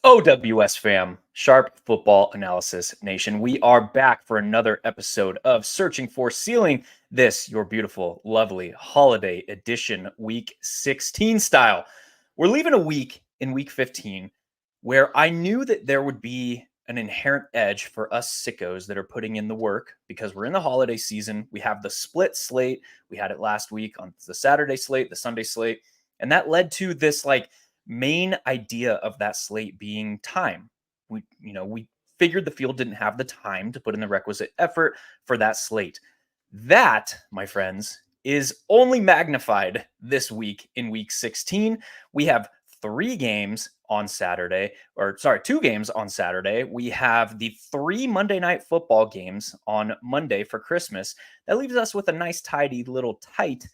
OWS fam, Sharp Football Analysis Nation. We are back for another episode of Searching for Ceiling. This, your beautiful, lovely holiday edition, week 16 style. We're leaving a week in week 15 where I knew that there would be an inherent edge for us sickos that are putting in the work because we're in the holiday season. We have the split slate. We had it last week on the Saturday slate, the Sunday slate, and that led to this main idea of that slate being time. We figured the field didn't have the time to put in the requisite effort for that slate. That, my friends, is only magnified this week in week 16. We have two games on Saturday. We have the 3 Monday Night Football games on Monday for Christmas. That leaves us with a nice, tidy, little tight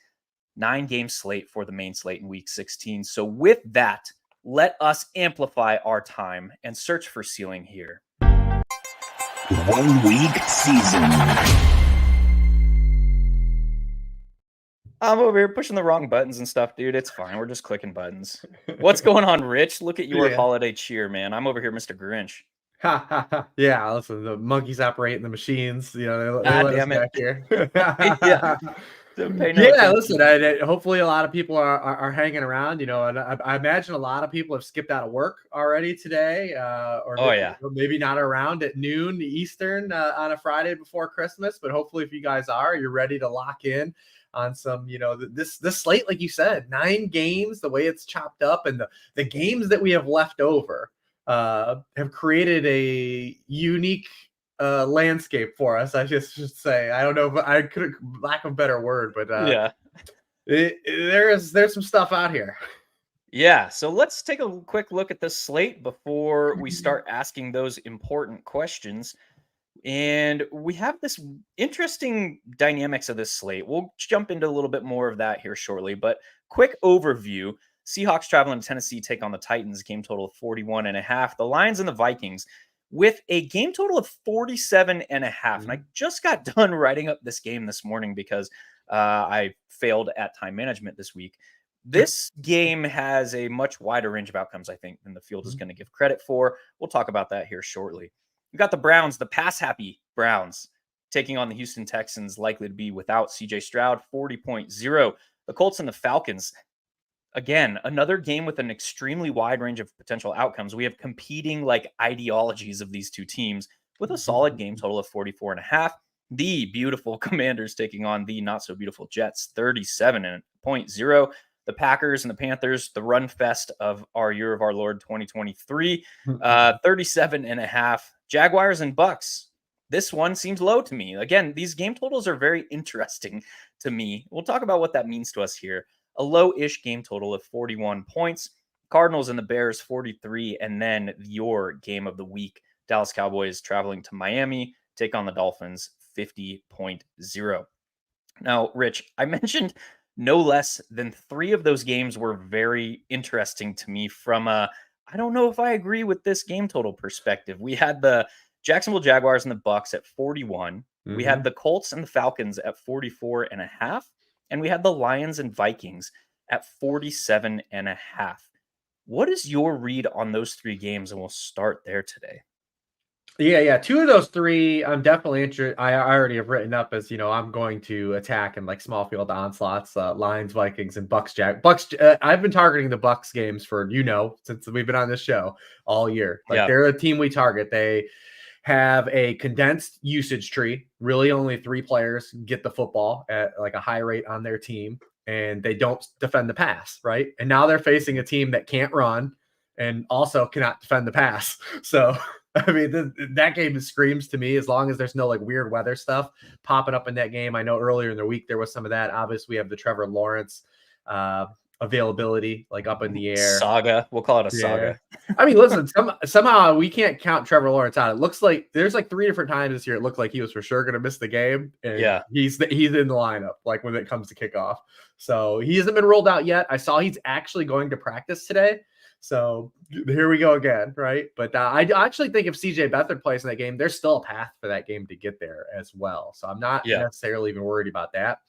9-game slate for the main slate in week 16. So with that, let us amplify our time and search for ceiling here. 1 week season. I'm over here pushing the wrong buttons and stuff, dude. It's fine. We're just clicking buttons. What's going on, Rich? Look at your holiday cheer, man. I'm over here, Mr. Grinch. Yeah, listen, the monkeys operating the machines. They let us back here. Listen, hopefully a lot of people are hanging around, and I imagine a lot of people have skipped out of work already today, or maybe not around at noon Eastern on a Friday before Christmas. But hopefully if you guys are, you're ready to lock in on some, this slate, like you said, 9 games, the way it's chopped up, and the games that we have left over have created a unique landscape for us. I just should say, I don't know, but I could lack of a better word, but there's some stuff out here. Yeah, so let's take a quick look at this slate before we start asking those important questions. And we have this interesting dynamics of this slate. We'll jump into a little bit more of that here shortly, but quick overview. Seahawks traveling to Tennessee take on the Titans, game total of 41.5. The Lions and the Vikings with a game total of 47.5. And I just got done writing up this game this morning because I failed at time management this week. This game has a much wider range of outcomes, I think, than the field is going to give credit for. We'll talk about that here shortly. We got the Browns, the pass-happy Browns, taking on the Houston Texans, likely to be without C.J. Stroud, 40.0. The Colts and the Falcons, again, another game with an extremely wide range of potential outcomes. We have competing ideologies of these two teams with a solid game total of 44.5. The beautiful Commanders taking on the not-so-beautiful Jets, 37.0. The Packers and the Panthers, the run fest of our year of our Lord 2023, 37.5. Jaguars and Bucks. This one seems low to me. Again, these game totals are very interesting to me. We'll talk about what that means to us here. A low-ish game total of 41 points. Cardinals and the Bears, 43. And then your game of the week, Dallas Cowboys traveling to Miami, take on the Dolphins, 50.0. Now, Rich, I mentioned no less than 3 of those games were very interesting to me from I don't know if I agree with this game total perspective. We had the Jacksonville Jaguars and the Bucks at 41. We had the Colts and the Falcons at 44.5. And we had the Lions and Vikings at 47.5. What is your read on those 3 games? And we'll start there today. Yeah. 2 of those 3, I'm definitely interested. I already have written up as, I'm going to attack in small field onslaughts, Lions, Vikings, and Bucks. I've been targeting the Bucks games for, since we've been on this show all year. They're a team we target. They have a condensed usage tree. Really only 3 players get the football at a high rate on their team, and they don't defend the pass, right? And now they're facing a team that can't run and also cannot defend the pass. So I mean, that game screams to me, as long as there's no weird weather stuff popping up in that game. I know earlier in the week there was some of that. Obviously, we have the Trevor Lawrence availability up in the air. Saga. We'll call it a saga. I mean, listen, somehow we can't count Trevor Lawrence out. It looks like there's 3 different times this year it looked like he was for sure going to miss the game. And he's in the lineup when it comes to kickoff. So he hasn't been rolled out yet. I saw he's actually going to practice today. So here we go again, right? But I actually think if CJ Beathard plays in that game, there's still a path for that game to get there as well. So I'm not necessarily even worried about that.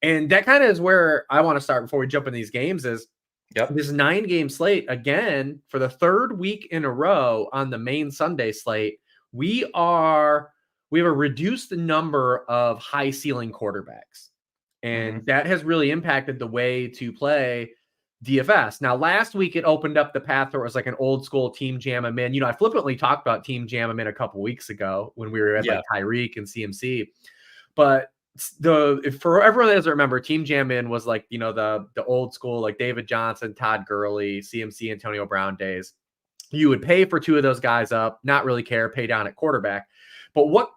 And that kind of is where I want to start before we jump in these games is Yep. This 9-game slate, again, for the third week in a row on the main Sunday slate, we have a reduced number of high ceiling quarterbacks. And that has really impacted the way to play DFS. Now, last week it opened up the path where it was like an old school team jam 'em in. I flippantly talked about team jam 'em in a couple weeks ago when we were at like Tyreek and CMC. But for everyone that doesn't remember, Team Jam In was like, the old school, like David Johnson, Todd Gurley, CMC, Antonio Brown days. You would pay for two of those guys up, not really care, pay down at quarterback. But what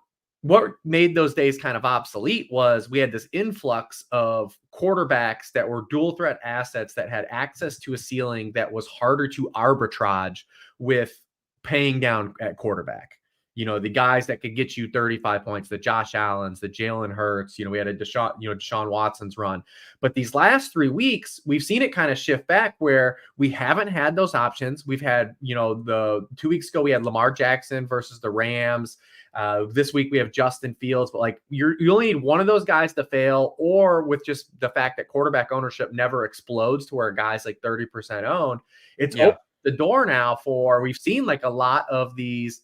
made those days kind of obsolete was we had this influx of quarterbacks that were dual threat assets that had access to a ceiling that was harder to arbitrage with paying down at quarterback. The guys that could get you 35 points, the Josh Allens, the Jalen Hurts, we had a Deshaun Watson's run. But these last 3 weeks, we've seen it kind of shift back where we haven't had those options. We've had, the 2 weeks ago, we had Lamar Jackson versus the Rams. This week we have Justin Fields, but like you only need one of those guys to fail, or with just the fact that quarterback ownership never explodes to where guys like 30% owned. It's opened the door now for, we've seen like a lot of these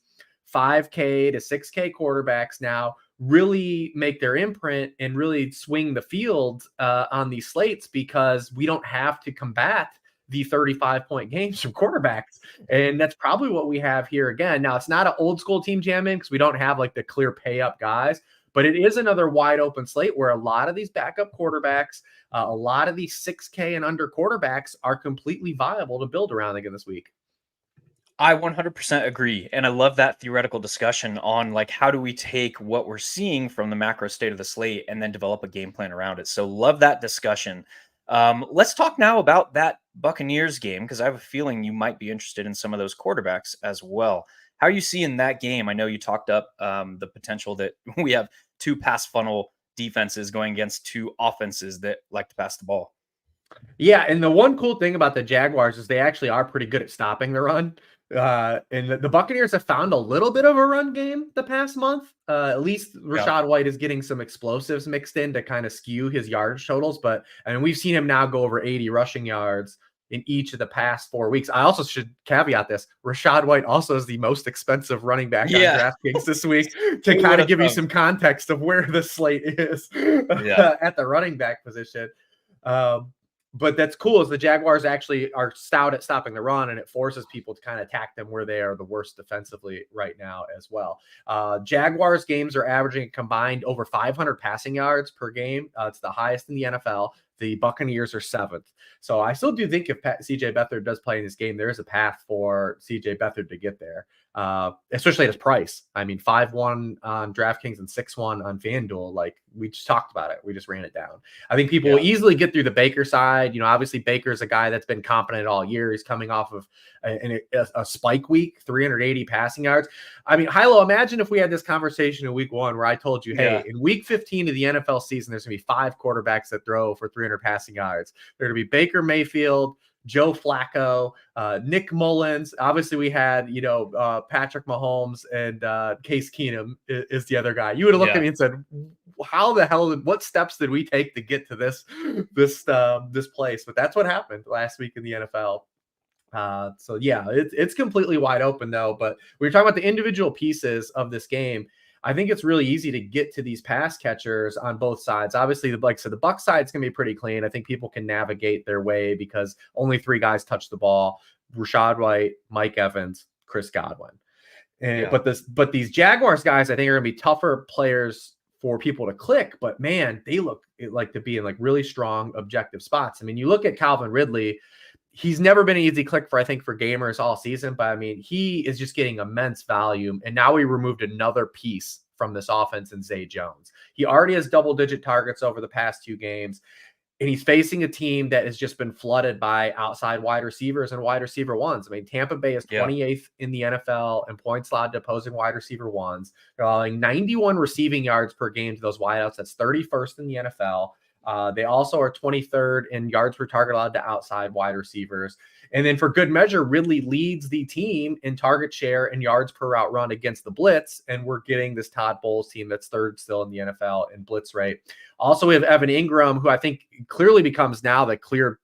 5K to 6K quarterbacks now really make their imprint and really swing the field on these slates, because we don't have to combat the 35-point games from quarterbacks. And that's probably what we have here again. Now, it's not an old school team jam in because we don't have like the clear pay up guys, but it is another wide open slate where a lot of these backup quarterbacks, a lot of these 6K and under quarterbacks are completely viable to build around again this week. I 100% agree. And I love that theoretical discussion on like, how do we take what we're seeing from the macro state of the slate and then develop a game plan around it? So love that discussion. Let's talk now about that Buccaneers game, because I have a feeling you might be interested in some of those quarterbacks as well. How are you seeing that game? I know you talked up the potential that we have two pass funnel defenses going against two offenses that like to pass the ball. Yeah, and the one cool thing about the Jaguars is they actually are pretty good at stopping the run. And the Buccaneers have found a little bit of a run game the past month. At least Rachaad White is getting some explosives mixed in to kind of skew his yardage totals. But we've seen him now go over 80 rushing yards in each of the past 4 weeks. I also should caveat this. Rachaad White also is the most expensive running back on DraftKings this week, to kind of give you some context of where the slate is at the running back position. But that's cool, is the Jaguars actually are stout at stopping the run, and it forces people to kind of attack them where they are the worst defensively right now as well. Jaguars games are averaging combined over 500 passing yards per game. It's the highest in the NFL. The Buccaneers are 7th. So I still do think if CJ Beathard does play in this game, there is a path for CJ Beathard to get there, especially at his price. I mean, 5-1 on DraftKings and 6-1 on FanDuel. Like, we just talked about it. We just ran it down. I think people will easily get through the Baker side. Obviously Baker's a guy that's been competent all year. He's coming off of a spike week, 380 passing yards. I mean, Hilow, imagine if we had this conversation in week 1 where I told you, hey, in week 15 of the NFL season, there's going to be 5 quarterbacks that throw for 300 passing yards. They're going to be Baker Mayfield, Joe Flacco, Nick Mullins. Obviously, we had, Patrick Mahomes, and Case Keenum is the other guy. You would have looked at me and said, how the hell, what steps did we take to get to this place? But that's what happened last week in the NFL. So yeah, it's completely wide open though. But we were talking about the individual pieces of this game. I think it's really easy to get to these pass catchers on both sides. Obviously, the Bucs side is going to be pretty clean. I think people can navigate their way because only 3 guys touch the ball: Rachaad White, Mike Evans, Chris Godwin. But these Jaguars guys, I think, are going to be tougher players for people to click. But man, they look like to be in like really strong objective spots. I mean, you look at Calvin Ridley. He's never been an easy click for gamers all season, but I mean, he is just getting immense value. And now we removed another piece from this offense in Zay Jones. He already has double-digit targets over the past 2 games, and he's facing a team that has just been flooded by outside wide receivers and wide receiver ones. I mean, Tampa Bay is 28th in the NFL in points allowed to opposing wide receiver ones. They're allowing 91 receiving yards per game to those wideouts. That's 31st in the NFL. They also are 23rd in yards per target allowed to outside wide receivers. And then for good measure, Ridley leads the team in target share and yards per route run against the blitz. And we're getting this Todd Bowles team that's 3rd still in the NFL in blitz rate. Also, we have Evan Ingram, who I think clearly becomes now the clear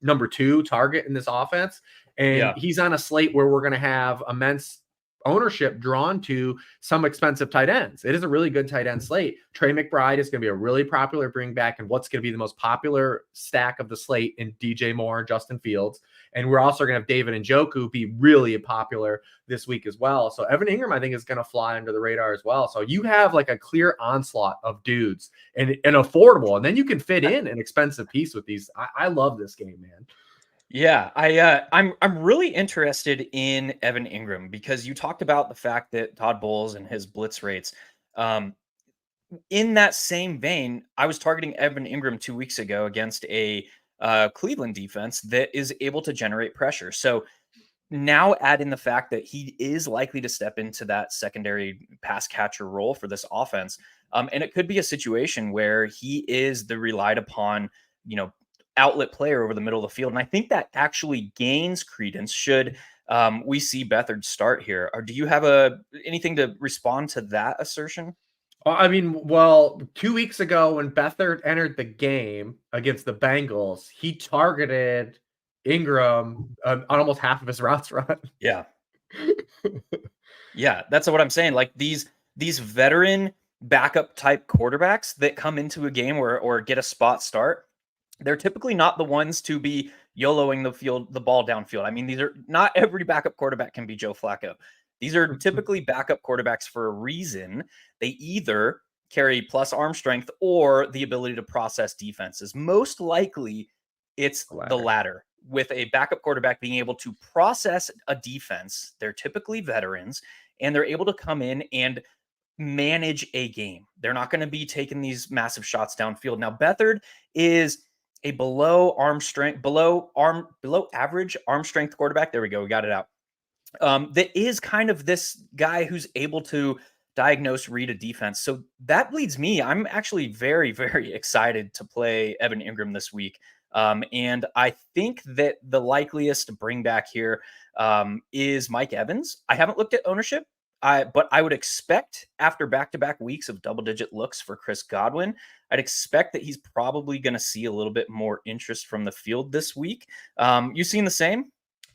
number 2 target in this offense. And he's on a slate where we're going to have immense ownership drawn to some expensive tight ends. It is a really good tight end slate. Trey McBride is going to be a really popular bring back, and what's going to be the most popular stack of the slate in DJ Moore and Justin Fields. And we're also going to have David Njoku be really popular this week as well. So Evan Ingram, I think, is going to fly under the radar as well. So you have like a clear onslaught of dudes and affordable, and then you can fit in an expensive piece with these. I love this game, man. Yeah, I'm really interested in Evan Ingram because you talked about the fact that Todd Bowles and his blitz rates. In that same vein, I was targeting Evan Ingram 2 weeks ago against a Cleveland defense that is able to generate pressure. So now add in the fact that he is likely to step into that secondary pass catcher role for this offense. And it could be a situation where he is the relied upon, outlet player over the middle of the field. And I think that actually gains credence should we see Beathard start here. Or do you have anything to respond to that assertion? I mean, well, 2 weeks ago when Beathard entered the game against the Bengals, he targeted Ingram on almost half of his routes run. Yeah. Yeah, that's what I'm saying. Like these veteran backup type quarterbacks that come into a game or get a spot start, they're typically not the ones to be YOLOing the ball downfield. I mean, these are not every backup quarterback can be Joe Flacco. These are typically backup quarterbacks for a reason. They either carry plus arm strength or the ability to process defenses. Most likely, it's the latter. With a backup quarterback being able to process a defense, they're typically veterans, and they're able to come in and manage a game. They're not going to be taking these massive shots downfield. Now, Beathard is a below average arm strength quarterback. There we go. We got it out. That is kind of this guy who's able to read a defense. So that leads me. I'm actually very, very excited to play Evan Ingram this week. And I think that the likeliest bring back here is Mike Evans. I haven't looked at ownership, but I would expect after back-to-back weeks of double-digit looks for Chris Godwin, I'd expect that he's probably going to see a little bit more interest from the field this week. You seen the same?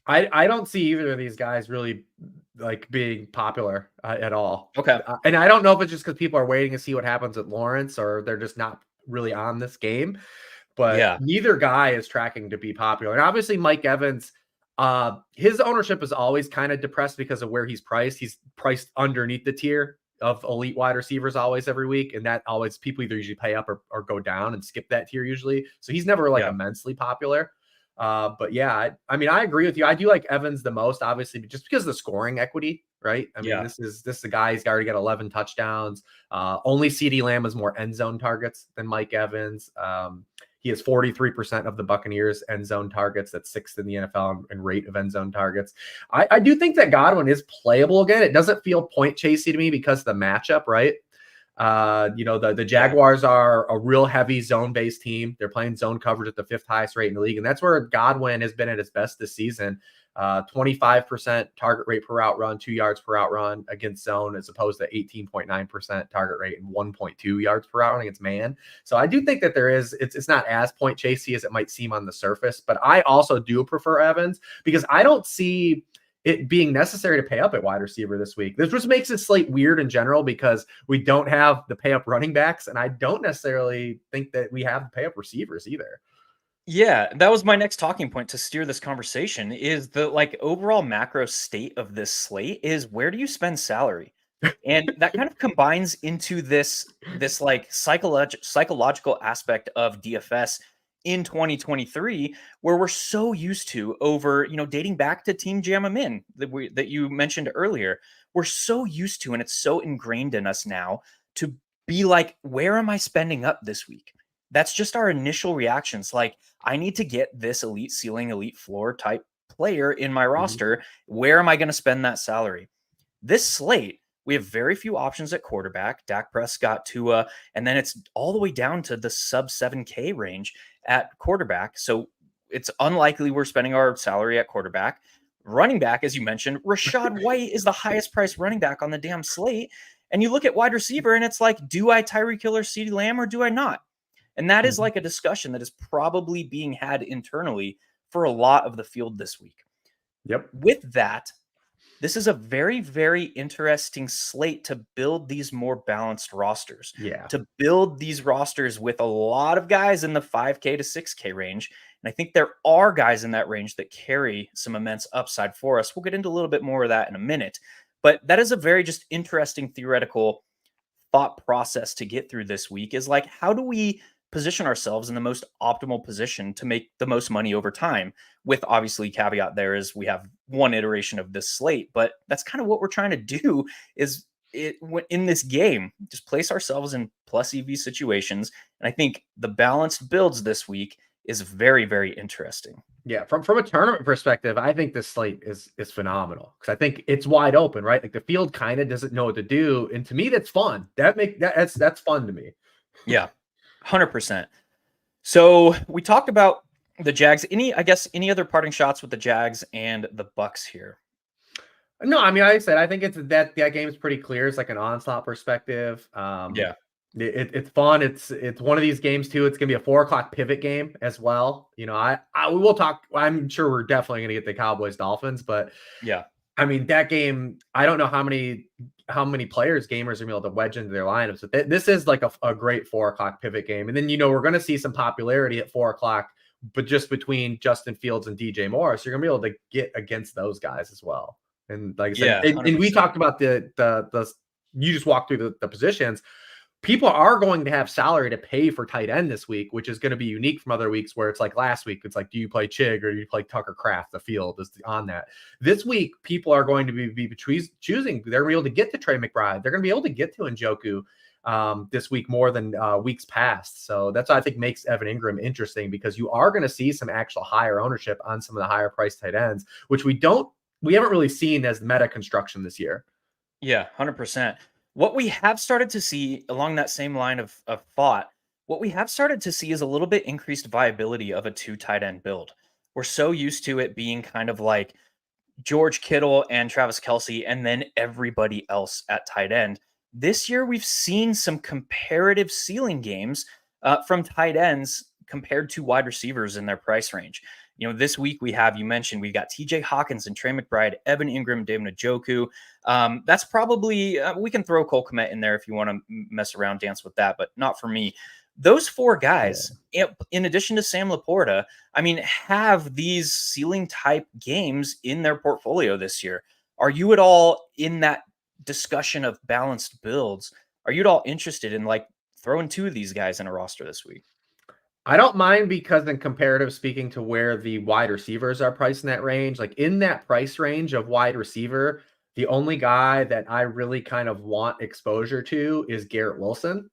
I don't see either of these guys really like being popular at all. Okay. And I don't know if it's just because people are waiting to see what happens at Lawrence or they're just not really on this game. But neither guy is tracking to be popular. And obviously Mike Evans, his ownership is always kind of depressed because of where he's priced. He's priced underneath the tier of elite wide receivers always every week. And that always people either usually pay up or go down and skip that tier usually. So he's never like immensely popular. But yeah, I mean, I agree with you. I do like Evans the most, obviously, just because of the scoring equity, right? I mean, this is a guy, he's already got 11 touchdowns. Only CeeDee Lamb has more end zone targets than Mike Evans. He has 43% of the Buccaneers end zone targets. That's 6th in the NFL in rate of end zone targets. I do think that Godwin is playable again. It doesn't feel point chasey to me because of the matchup, right? The Jaguars are a real heavy zone-based team. They're playing zone coverage at the 5th highest rate in the league. And that's where Godwin has been at his best this season. 25% target rate per route run, 2 yards per route run against zone, as opposed to 18.9% target rate and 1.2 yards per route run against man. So I do think that it's not as point chasey as it might seem on the surface, but I also do prefer Evans because I don't see it being necessary to pay up at wide receiver this week. This just makes it slate weird in general because we don't have the pay up running backs, and I don't necessarily think that we have the pay up receivers either. Yeah, that was my next talking point to steer this conversation is the overall macro state of this slate is where do you spend salary? And that kind of combines into this psychological aspect of DFS in 2023, where we're so used to over, dating back to Team Jam-A-Min that you mentioned earlier, we're so used to, and it's so ingrained in us now to be like, where am I spending up this week? That's just our initial reactions. Like, I need to get this elite ceiling, elite floor type player in my roster. Where am I going to spend that salary? This slate, we have very few options at quarterback. Dak Prescott, Tua, and then it's all the way down to the sub 7K range at quarterback. So it's unlikely we're spending our salary at quarterback. Running back, as you mentioned, Rachaad White is the highest priced running back on the damn slate. And you look at wide receiver and it's like, do I Tyreek Hill or CeeDee Lamb or do I not? And that is like a discussion that is probably being had internally for a lot of the field this week. Yep. With that, this is a very, very interesting slate to build these more balanced rosters. Yeah. To build these rosters with a lot of guys in the 5K to 6K range. And I think there are guys in that range that carry some immense upside for us. We'll get into a little bit more of that in a minute. But that is a very just interesting theoretical thought process to get through this week, is like, how do we position ourselves in the most optimal position to make the most money over time? With obviously caveat there is we have one iteration of this slate, but that's kind of what we're trying to do is in this game, just place ourselves in plus EV situations. And I think the balanced builds this week is very, very interesting. Yeah, from a tournament perspective, I think this slate is phenomenal because I think it's wide open, right? Like the field kind of doesn't know what to do, and to me, that's fun. That's fun to me. Yeah, 100%. So we talked about the Jags. Any other parting shots with the Jags and the Bucks here? No, I mean, like I said, I think it's that game is pretty clear. It's like an onslaught perspective. Yeah. It's fun. It's one of these games too. It's gonna be a 4:00 pivot game as well. You know, we will talk. I'm sure we're definitely gonna get the Cowboys Dolphins, but yeah, I mean that game. I don't know how many players gamers are gonna be able to wedge into their lineups. But this is like a great 4:00 pivot game, and then we're gonna see some popularity at 4:00, but just between Justin Fields and DJ Moore, so you're gonna be able to get against those guys as well. And like I said, and we talked about the you just walked through the positions. People are going to have salary to pay for tight end this week, which is going to be unique from other weeks where it's like last week. It's like, do you play Chig or do you play Tucker Kraft? The field is on that. This week, people are going to be choosing. They're going to be able to get to Trey McBride. They're going to be able to get to Njoku this week more than weeks past. So that's what I think makes Evan Ingram interesting, because you are going to see some actual higher ownership on some of the higher priced tight ends, which we haven't really seen as meta construction this year. Yeah, 100%. What we have started to see along that same line of thought, what we have started to see is a little bit increased viability of a 2 tight end build. We're so used to it being kind of like George Kittle and Travis Kelce and then everybody else at tight end. This year, we've seen some comparative ceiling games from tight ends compared to wide receivers in their price range. This week we've got TJ Hawkins and Trey McBride, Evan Ingram, David Njoku. That's probably, we can throw Cole Kmet in there if you want to mess around, dance with that, but not for me. Those 4 guys, in addition to Sam Laporta, have these ceiling type games in their portfolio this year. Are you at all in that discussion of balanced builds? Are you at all interested in like throwing 2 of these guys in a roster this week? I don't mind, because in comparative speaking to where the wide receivers are priced in that range, like in that price range of wide receiver, the only guy that I really kind of want exposure to is Garrett Wilson.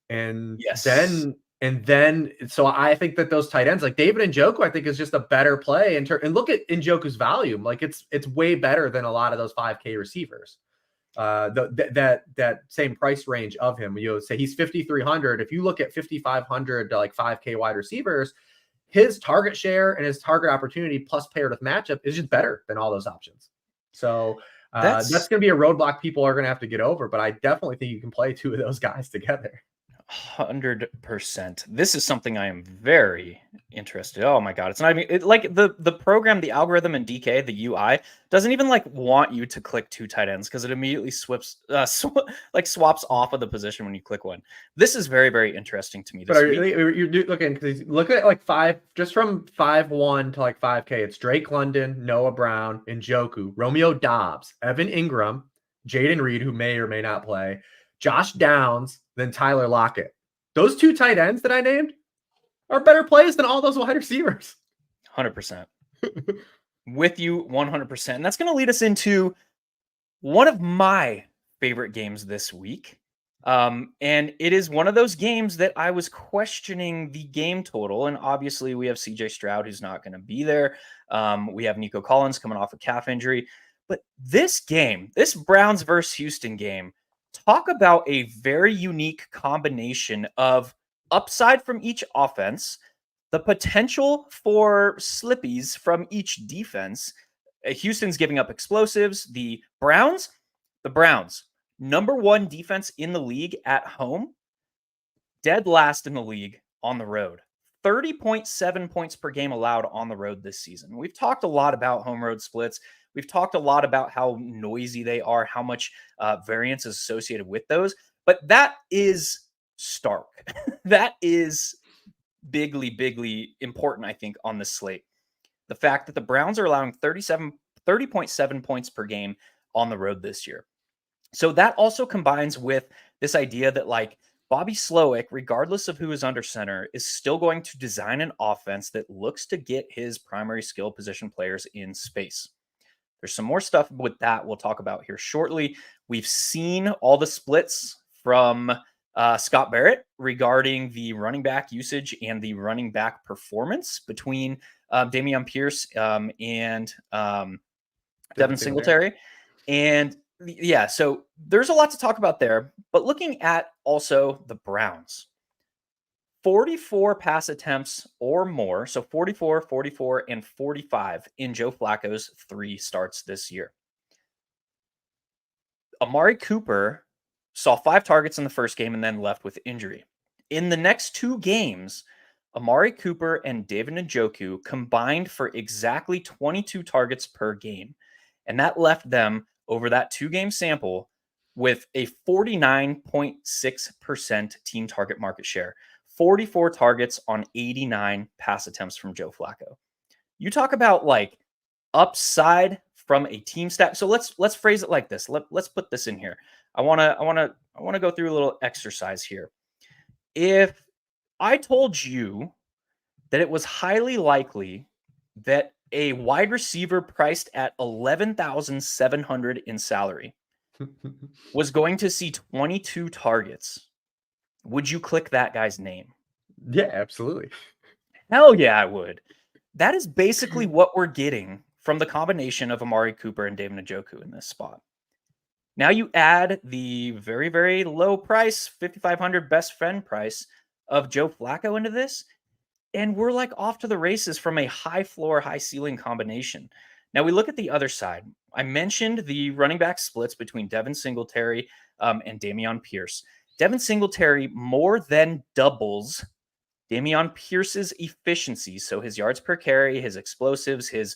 And then, so I think that those tight ends like David Njoku, I think is just a better play and look at Njoku's volume. Like it's way better than a lot of those 5K receivers. That same price range of him, say he's 5,300. If you look at 5,500 to like 5K wide receivers, his target share and his target opportunity plus paired with matchup is just better than all those options. So that's going to be a roadblock people are going to have to get over, but I definitely think you can play 2 of those guys together. 100%. This is something I am very interested. Oh my God. It's not even like the program, the algorithm in DK, the UI doesn't even like want you to click 2 tight ends because it immediately swaps off of the position when you click one. This is very, very interesting to me. But you're looking, because look at like 5, just from 5-1 to like 5K, it's Drake London, Noah Brown, Njoku, Romeo Doubs, Evan Ingram, Jaden Reed, who may or may not play, Josh Downs, then Tyler Lockett. Those 2 tight ends that I named are better plays than all those wide receivers. 100%. With you 100%. And that's going to lead us into one of my favorite games this week. And it is one of those games that I was questioning the game total. And obviously we have CJ Stroud, who's not going to be there. We have Nico Collins coming off a calf injury. But this game, this Browns versus Houston game, talk about a very unique combination of upside from each offense, the potential for slippies from deach defense. Houston's giving up explosives. The Browns, number 1 defense in the league at home, dead last in the league on the road. 30.7 points per game allowed on the road this season. We've talked a lot about home road splits. We've talked a lot about how noisy they are, how much variance is associated with those. But that is stark. That is bigly important, I think, on this slate. The fact that the Browns are allowing 30.7 points per game on the road this year. So that also combines with this idea that, like, Bobby Slowick, regardless of who is under center, is still going to design an offense that looks to get his primary skill position players in space. There's some more stuff with that we'll talk about here shortly. We've seen all the splits from Scott Barrett regarding the running back usage and the running back performance between Dameon Pierce and Devin Singletary. And yeah, so there's a lot to talk about there. But looking at also the Browns, 44 pass attempts or more, so 44, 44, and 45 in Joe Flacco's 3 starts this year. Amari Cooper saw 5 targets in the first game and then left with injury. In the next 2 games, Amari Cooper and David Njoku combined for exactly 22 targets per game. And that left them, over that 2-game sample, with a 49.6% team target market share. 44 targets on 89 pass attempts from Joe Flacco. You talk about, like, upside from a team stat. So let's phrase it like this. Let's put this in here. I want to go through a little exercise here. If I told you that it was highly likely that a wide receiver priced at $11,700 in salary was going to see 22 targets, would you click that guy's name? Yeah, absolutely. Hell yeah, I would. That is basically what we're getting from the combination of Amari Cooper and David Njoku in this spot. Now you add the very, very low price, $5,500 best friend price of Joe Flacco into this, and we're like off to the races from a high floor, high ceiling combination. Now we look at the other side. I mentioned the running back splits between Devin Singletary and Dameon Pierce. Devin Singletary more than doubles Dameon Pierce's efficiency. So his yards per carry, his explosives, his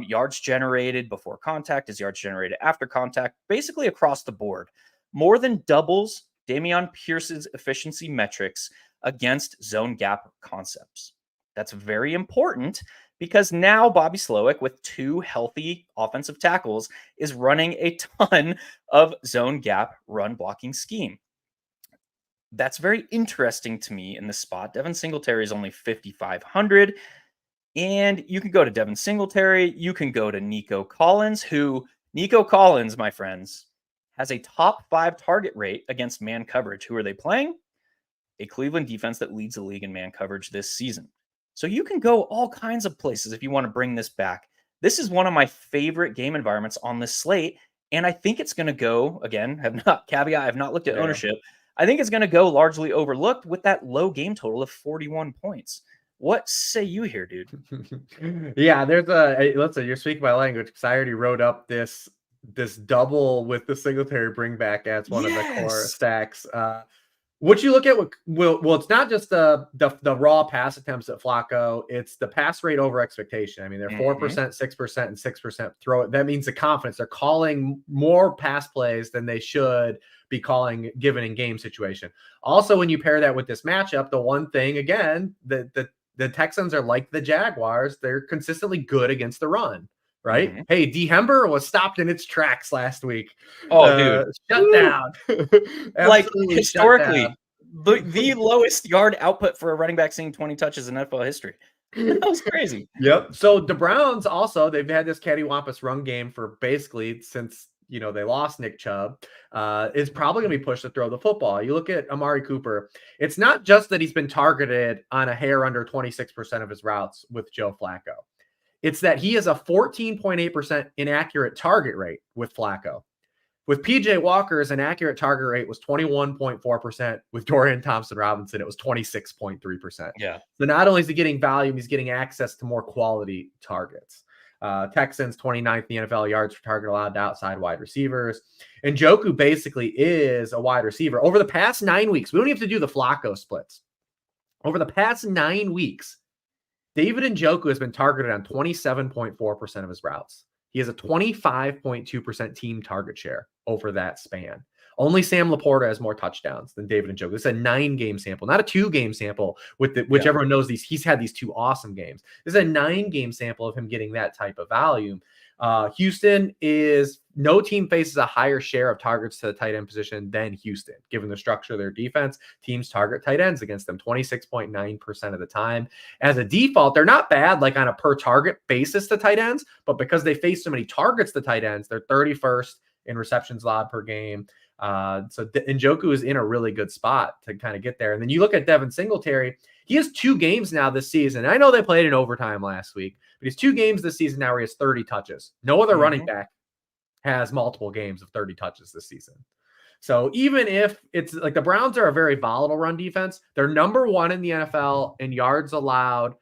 yards generated before contact, his yards generated after contact, basically across the board, more than doubles Dameon Pierce's efficiency metrics against zone gap concepts. That's very important because now Bobby Slowick, with 2 healthy offensive tackles, is running a ton of zone gap run blocking scheme. That's very interesting to me in this spot. Devin Singletary is only 5,500. And you can go to Devin Singletary. You can go to Nico Collins, who, Nico Collins, my friends, has a top 5 target rate against man coverage. Who are they playing? A Cleveland defense that leads the league in man coverage this season. So you can go all kinds of places if you want to bring this back. This is one of my favorite game environments on this slate. And I think it's going to go, again, I've not looked at ownership. I think it's going to go largely overlooked with that low game total of 41 points. What say you here, dude? Yeah, listen, you're speaking my language because I already wrote up this double with the Singletary bring back as one of the core stacks. What you look at, well, it's not just the raw pass attempts at Flacco, it's the pass rate over expectation. I mean, they're 4%, 6%, and 6% throw it. That means the confidence. They're calling more pass plays than they should be calling given in game situation. Also, when you pair that with this matchup, the one thing, again, the Texans are like the Jaguars. They're consistently good against the run, right? Mm-hmm. Hey, D. Hember was stopped in its tracks last week. Oh, dude. Shut down. Like, historically, the lowest yard output for a running back seeing 20 touches in NFL history. That was crazy. Yep. So the Browns also, they've had this cattywampus run game for basically since, they lost Nick Chubb. It's probably going to be pushed to throw the football. You look at Amari Cooper. It's not just that he's been targeted on a hair under 26% of his routes with Joe Flacco. It's that he has a 14.8% inaccurate target rate with Flacco. With PJ Walker's inaccurate target rate was 21.4%. With Dorian Thompson-Robinson, it was 26.3%. Yeah. So not only is he getting volume, he's getting access to more quality targets. Texans 29th in the NFL yards per target allowed to outside wide receivers. And Njoku basically is a wide receiver. Over the past 9 weeks, we don't have to do the Flacco splits. Over the past 9 weeks, David Njoku has been targeted on 27.4% of his routes. He has a 25.2% team target share over that span. Only Sam Laporta has more touchdowns than David Njoku. This is a 9-game sample, not a 2-game sample, which everyone knows he's had these 2 awesome games. This is a 9-game sample of him getting that type of volume. Houston is no team faces a higher share of targets to the tight end position than Houston, given the structure of their defense. Teams target tight ends against them 26.9% of the time. As a default, they're not bad, like on a per target basis to tight ends, but because they face so many targets to tight ends, they're 31st in receptions allowed per game. So Njoku is in a really good spot to kind of get there. And then you look at Devin Singletary. He has 2 games now this season. I know they played in overtime last week, but he's 2 games this season now where he has 30 touches. No other running back has multiple games of 30 touches this season. So even if it's like the Browns are a very volatile run defense, they're number 1 in the NFL in yards allowed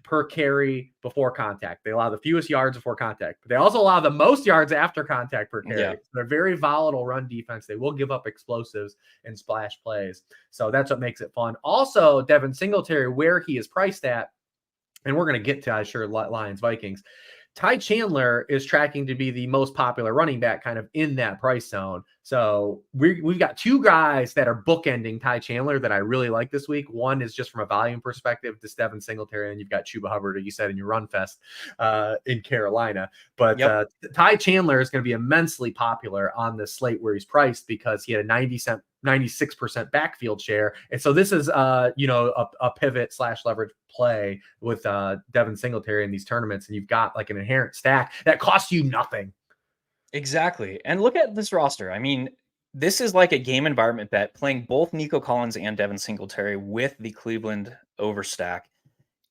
per carry before contact. They allow the fewest yards before contact, but they also allow the most yards after contact per carry. Yeah. So they're very volatile run defense. They will give up explosives and splash plays. So that's what makes it fun. Also, Devin Singletary, where he is priced at, and we're going to get to, I'm sure, Lions, Vikings. Ty Chandler is tracking to be the most popular running back kind of in that price zone. So we've got 2 guys that are bookending Ty Chandler that I really like this week. One is just from a volume perspective, this Devin Singletary, and you've got Chuba Hubbard, you said in your run fest in Carolina. But Ty Chandler is going to be immensely popular on the slate where he's priced because he had a 96% backfield share. And so this is, a pivot / leverage play with Devin Singletary in these tournaments. And you've got like an inherent stack that costs you nothing. Exactly. And look at this roster. I mean, this is like a game environment bet playing both Nico Collins and Devin Singletary with the Cleveland overstack.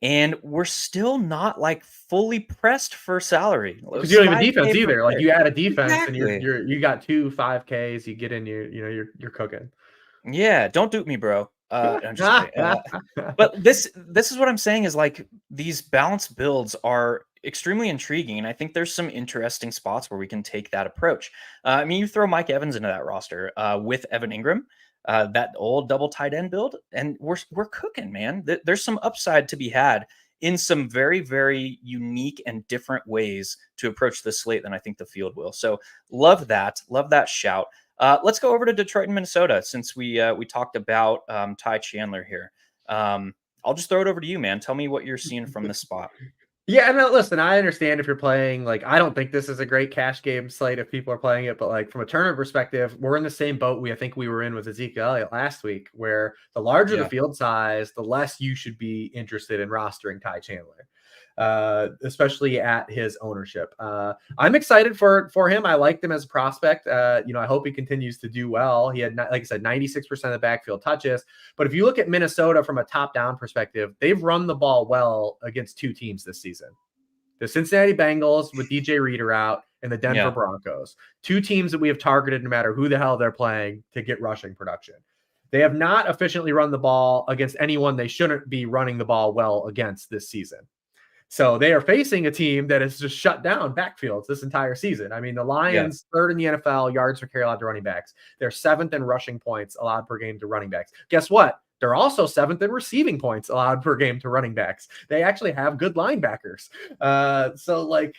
And we're still not like fully pressed for salary. Because you don't have a defense either. Like you add a defense and Exactly. you got 2 5Ks, you get in, you're cooking. Yeah, don't dupe me, bro. I'm just kidding. But this is what I'm saying is like these balanced builds are extremely intriguing, and I think there's some interesting spots where we can take that approach. I mean, you throw Mike Evans into that roster with Evan Ingram, that old double tight end build, and we're cooking, man. There's some upside to be had in some very, very unique and different ways to approach this slate than I think the field will. So love that shout. Let's go over to Detroit and Minnesota since we talked about Ty Chandler here. I'll just throw it over to you, man. Tell me what you're seeing from this spot. Yeah, and listen, I understand if you're playing, like, I don't think this is a great cash game slate if people are playing it, but like from a tournament perspective, we're in the same boat I think we were in with Ezekiel Elliott last week, where the larger the field size, the less you should be interested in rostering Ty Chandler, especially at his ownership. I'm excited for him. I liked him as a prospect. I hope he continues to do well. He had, like I said, 96% of the backfield touches. But if you look at Minnesota from a top-down perspective, they've run the ball well against 2 teams this season. The Cincinnati Bengals with DJ Reader out and the Denver Broncos. 2 teams that we have targeted no matter who the hell they're playing to get rushing production. They have not efficiently run the ball against anyone they shouldn't be running the ball well against this season. So they are facing a team that has just shut down backfields this entire season. I mean, the Lions, 3rd in the NFL, yards per carry allowed to running backs. They're 7th in rushing points allowed per game to running backs. Guess what? They're also 7th in receiving points allowed per game to running backs. They actually have good linebackers. So like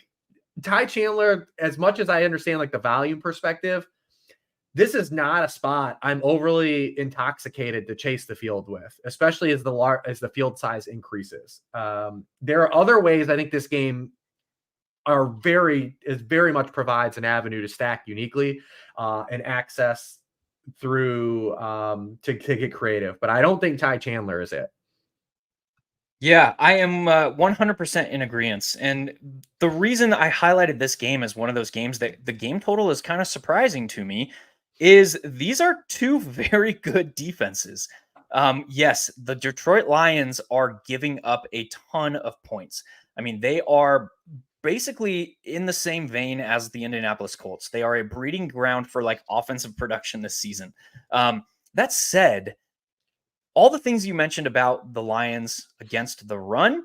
Ty Chandler, as much as I understand like the volume perspective, this is not a spot I'm overly intoxicated to chase the field with, especially as the field size increases. There are other ways I think this game very much provides an avenue to stack uniquely and access through to get creative. But I don't think Ty Chandler is it. Yeah, I am 100% in agreement. And the reason I highlighted this game as one of those games that the game total is kind of surprising to me is these are 2 very good defenses. Yes, the Detroit Lions are giving up a ton of points. I mean, they are basically in the same vein as the Indianapolis Colts. They are a breeding ground for like offensive production this season. That said, all the things you mentioned about the Lions against the run,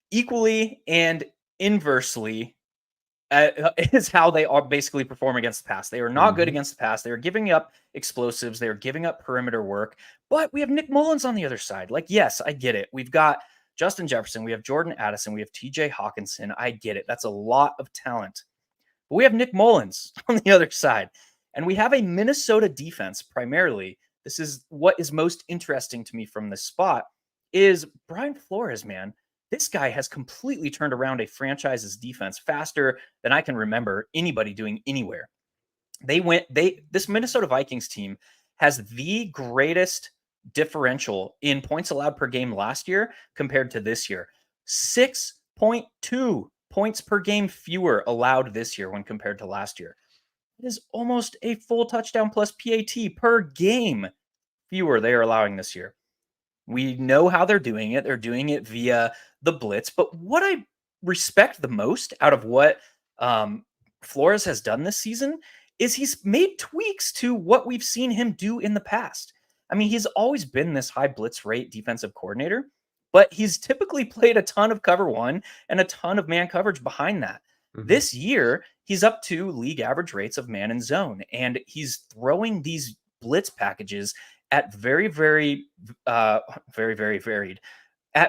equally and inversely is how they are basically perform against the pass. They are not good Mhm. against the pass. They are giving up explosives. They are giving up perimeter work. But we have Nick Mullins on the other side. Like, yes, I get it. We've got Justin Jefferson. We have Jordan Addison. We have TJ Hawkinson. I get it. That's a lot of talent. But we have Nick Mullins on the other side. And we have a Minnesota defense primarily. This is what is most interesting to me from this spot is Brian Flores, man. This guy has completely turned around a franchise's defense faster than I can remember anybody doing anywhere. This Minnesota Vikings team has the greatest differential in points allowed per game last year compared to this year. 6.2 points per game fewer allowed this year when compared to last year. It is almost a full touchdown plus PAT per game fewer they are allowing this year. We know how they're doing it. They're doing it via the blitz. But what I respect the most out of what Flores has done this season is he's made tweaks to what we've seen him do in the past. I mean, he's always been this high blitz rate defensive coordinator, but he's typically played a ton of cover one and a ton of man coverage behind that. Mhm. This year, he's up to league average rates of man and zone, and he's throwing these blitz packages at very varied, at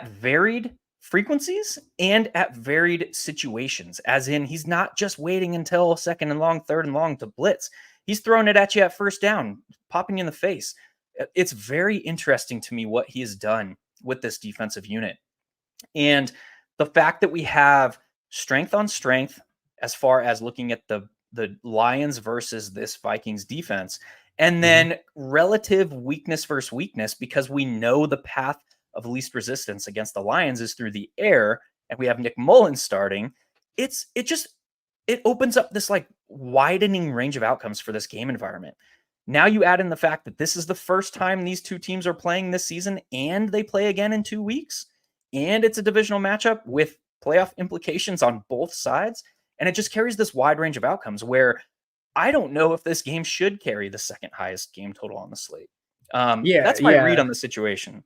varied frequencies and at varied situations. As in, he's not just waiting until second and long, third and long to blitz. He's throwing it at you at first down, popping you in the face. It's very interesting to me what he has done with this defensive unit. And the fact that we have strength on strength as far as looking at the Lions versus this Vikings defense, and then relative weakness versus weakness, because we know the path of least resistance against the Lions is through the air, and we have Nick Mullins starting. It opens up this like widening range of outcomes for this game environment. Now you add in the fact that this is the first time these two teams are playing this season, and they play again in 2 weeks, and it's a divisional matchup with playoff implications on both sides, and it just carries this wide range of outcomes where I don't know if this game should carry the second highest game total on the slate. That's my read on the situation.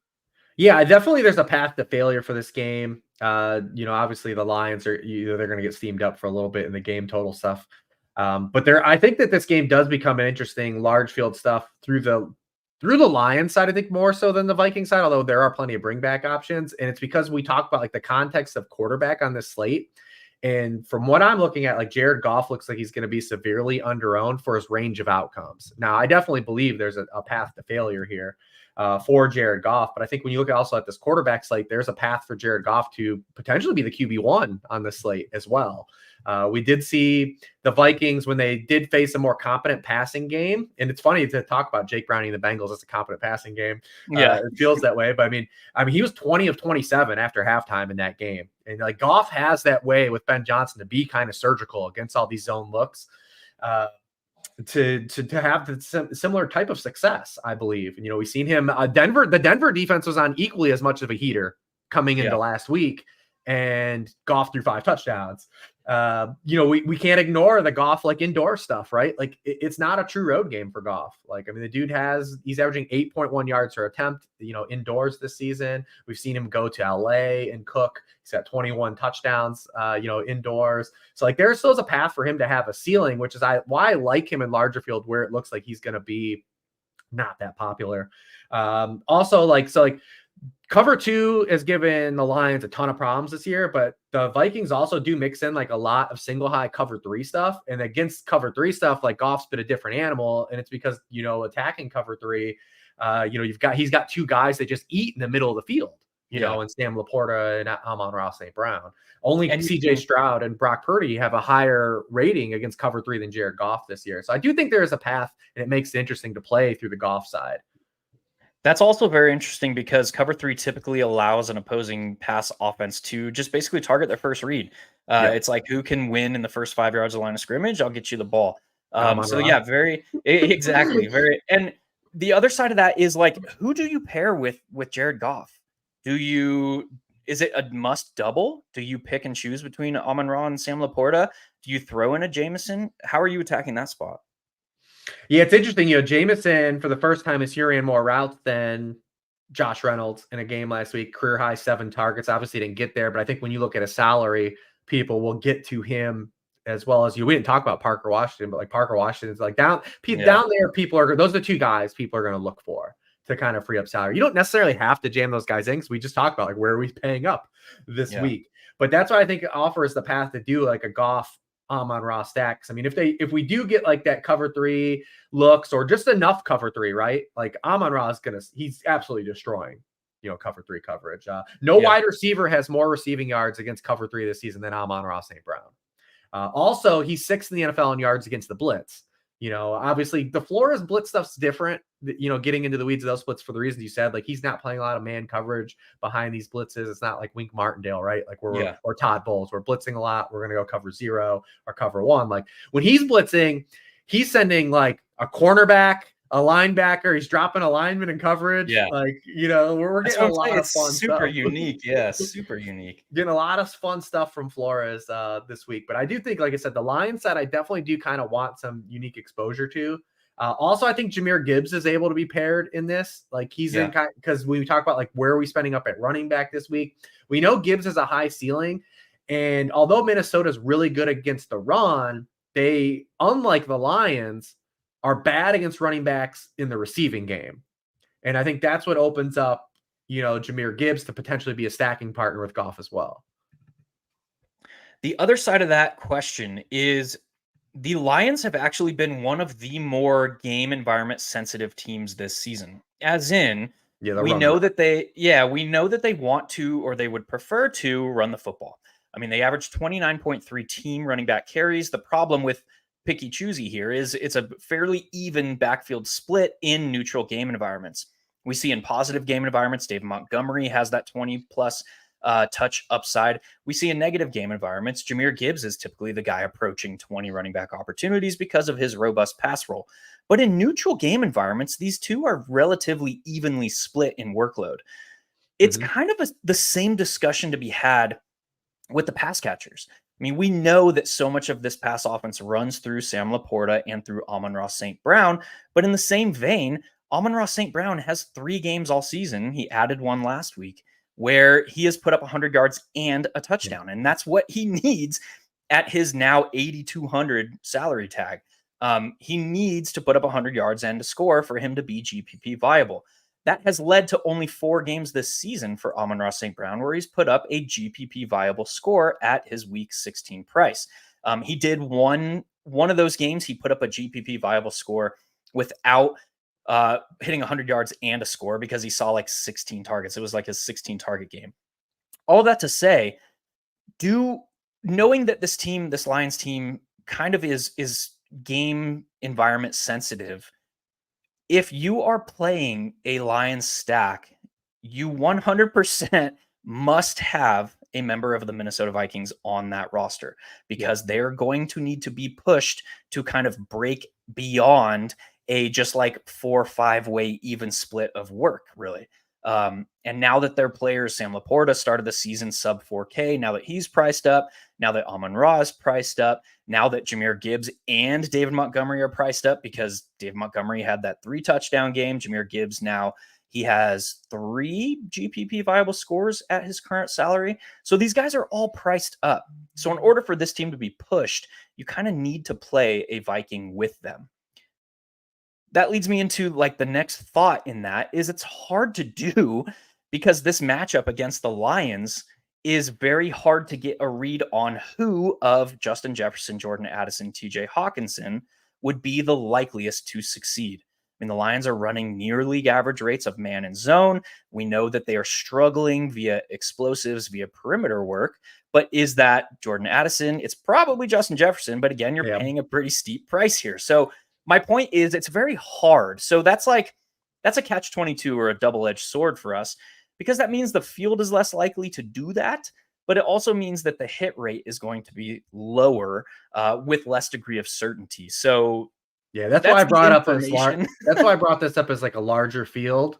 Yeah, definitely there's a path to failure for this game. Obviously the Lions are they're going to get steamed up for a little bit in the game total stuff. But I think that this game does become an interesting large field stuff through the Lions side, I think more so than the Viking side, although there are plenty of bring back options. And it's because we talk about like the context of quarterback on this slate. And from what I'm looking at, like Jared Goff looks like he's going to be severely underowned for his range of outcomes. Now, I definitely believe there's a path to failure here for Jared Goff. But I think when you look also at this quarterback slate, there's a path for Jared Goff to potentially be the QB1 on this slate as well. We did see the Vikings when they did face a more competent passing game. And it's funny to talk about Jake Browning and the Bengals as a competent passing game. Yeah. It feels that way. But I mean, he was 20 of 27 after halftime in that game. And like Goff has that way with Ben Johnson to be kind of surgical against all these zone looks. To have the similar type of success, I believe. And, we've seen him, the Denver defense was on equally as much of a heater coming into last week, and Goff threw 5 touchdowns. We can't ignore the Goff like indoor stuff, right? Like it's not a true road game for Goff. Like, I mean, the dude he's averaging 8.1 yards per attempt, indoors this season. We've seen him go to LA and cook. He's got 21 touchdowns, indoors. So like there's still a path for him to have a ceiling, which is why I like him in larger field where it looks like he's going to be not that popular. Cover 2 has given the Lions a ton of problems this year, but the Vikings also do mix in like a lot of single high cover 3 stuff. And against cover 3 stuff, like Goff's been a different animal. And it's because, attacking cover 3, he's got 2 guys that just eat in the middle of the field, and Sam Laporta and Amon-Ra St. Brown. Only CJ Stroud and Brock Purdy have a higher rating against cover 3 than Jared Goff this year. So I do think there is a path, and it makes it interesting to play through the Goff side. That's also very interesting because cover 3 typically allows an opposing pass offense to just basically target their first read. It's like, who can win in the first 5 yards of line of scrimmage? I'll get you the ball. Exactly. And the other side of that is like, who do you pair with Jared Goff? Is it a must double? Do you pick and choose between Amon-Ra and Sam Laporta? Do you throw in a Jameson? How are you attacking that spot? Yeah, it's interesting. Jameson for the first time this year ran more routes than Josh Reynolds in a game last week. Career high 7 targets. Obviously didn't get there, but I think when you look at a salary, people will get to him as well as we didn't talk about Parker Washington, but like Parker Washington is like down Yeah. down there. Those are the two guys people are going to look for to kind of free up salary. You don't necessarily have to jam those guys in because we just talked about like where are we paying up this week. But that's why I think it offers the path to do like a Goff Amon-Ra stacks. I mean, if we do get like that cover 3 looks or just enough cover 3, right? Like Amon-Ra is he's absolutely destroying, cover 3 coverage. No wide receiver has more receiving yards against cover 3 this season than Amon-Ra St. Brown. Also, he's 6th in the NFL in yards against the blitz. Obviously the Flores blitz stuff's different, getting into the weeds of those splits for the reasons you said, like he's not playing a lot of man coverage behind these blitzes. It's not like Wink Martindale, right? Like or Todd Bowles, we're blitzing a lot. We're going to go cover 0 or cover 1. Like when he's blitzing, he's sending like a cornerback, a linebacker, he's dropping a lineman in coverage. Yeah. Like, we're getting a lot of fun super stuff. Unique. Yeah. Super unique. Getting a lot of fun stuff from Flores this week. But I do think, like I said, the Lions side, I definitely do kind of want some unique exposure to. Also, I think Jahmyr Gibbs is able to be paired in this. Like he's in because we talk about like where are we spending up at running back this week? We know Gibbs has a high ceiling. And although Minnesota's really good against the run, they, unlike the Lions, are bad against running backs in the receiving game. And I think that's what opens up, Jahmyr Gibbs to potentially be a stacking partner with Goff as well. The other side of that question is the Lions have actually been one of the more game environment sensitive teams this season. As in, we know that they want to, or they would prefer to run the football. I mean, they averaged 29.3 team running back carries. The problem with picky choosy here is it's a fairly even backfield split in neutral game environments. We see in positive game environments, David Montgomery has that 20 plus touch upside. We see in negative game environments, Jahmyr Gibbs is typically the guy approaching 20 running back opportunities because of his robust pass roll. But in neutral game environments, these two are relatively evenly split in workload. It's kind of the same discussion to be had with the pass catchers. I mean, we know that so much of this pass offense runs through Sam Laporta and through Amon-Ra St. Brown, but in the same vein, Amon-Ra St. Brown has 3 games all season. He added one last week where he has put up 100 yards and a touchdown, and that's what he needs at his now 8,200 salary tag. He needs to put up 100 yards and a score for him to be GPP viable. That has led to only 4 games this season for Amon-Ra St. Brown, where he's put up a GPP viable score at his week 16 price. He did one of those games. He put up a GPP viable score without hitting 100 yards and a score because he saw like 16 targets. It was like his 16 target game. All that to say, knowing that this Lions team kind of is game environment sensitive, if you are playing a Lions stack, you 100% must have a member of the Minnesota Vikings on that roster because they're going to need to be pushed to kind of break beyond a just like 4-5 way even split of work, really. And now that their players, Sam Laporta started the season sub 4K, now that he's priced up, now that Amon-Ra is priced up, now that Jahmyr Gibbs and David Montgomery are priced up because David Montgomery had that 3 touchdown game. Jahmyr Gibbs now he has 3 GPP viable scores at his current salary. So these guys are all priced up. So in order for this team to be pushed, you kind of need to play a Viking with them. That leads me into like the next thought in that is it's hard to do because this matchup against the Lions is very hard to get a read on who of Justin Jefferson, Jordan Addison, TJ Hawkinson would be the likeliest to succeed. I mean, the Lions are running near league average rates of man and zone. We know that they are struggling via explosives, via perimeter work. But is that Jordan Addison? It's probably Justin Jefferson. But again, you're paying a pretty steep price here. So my point is it's very hard. So that's a catch-22 or a double-edged sword for us because that means the field is less likely to do that. But it also means that the hit rate is going to be lower with less degree of certainty. So yeah, that's why I brought up this. That's why I brought this up as like a larger field.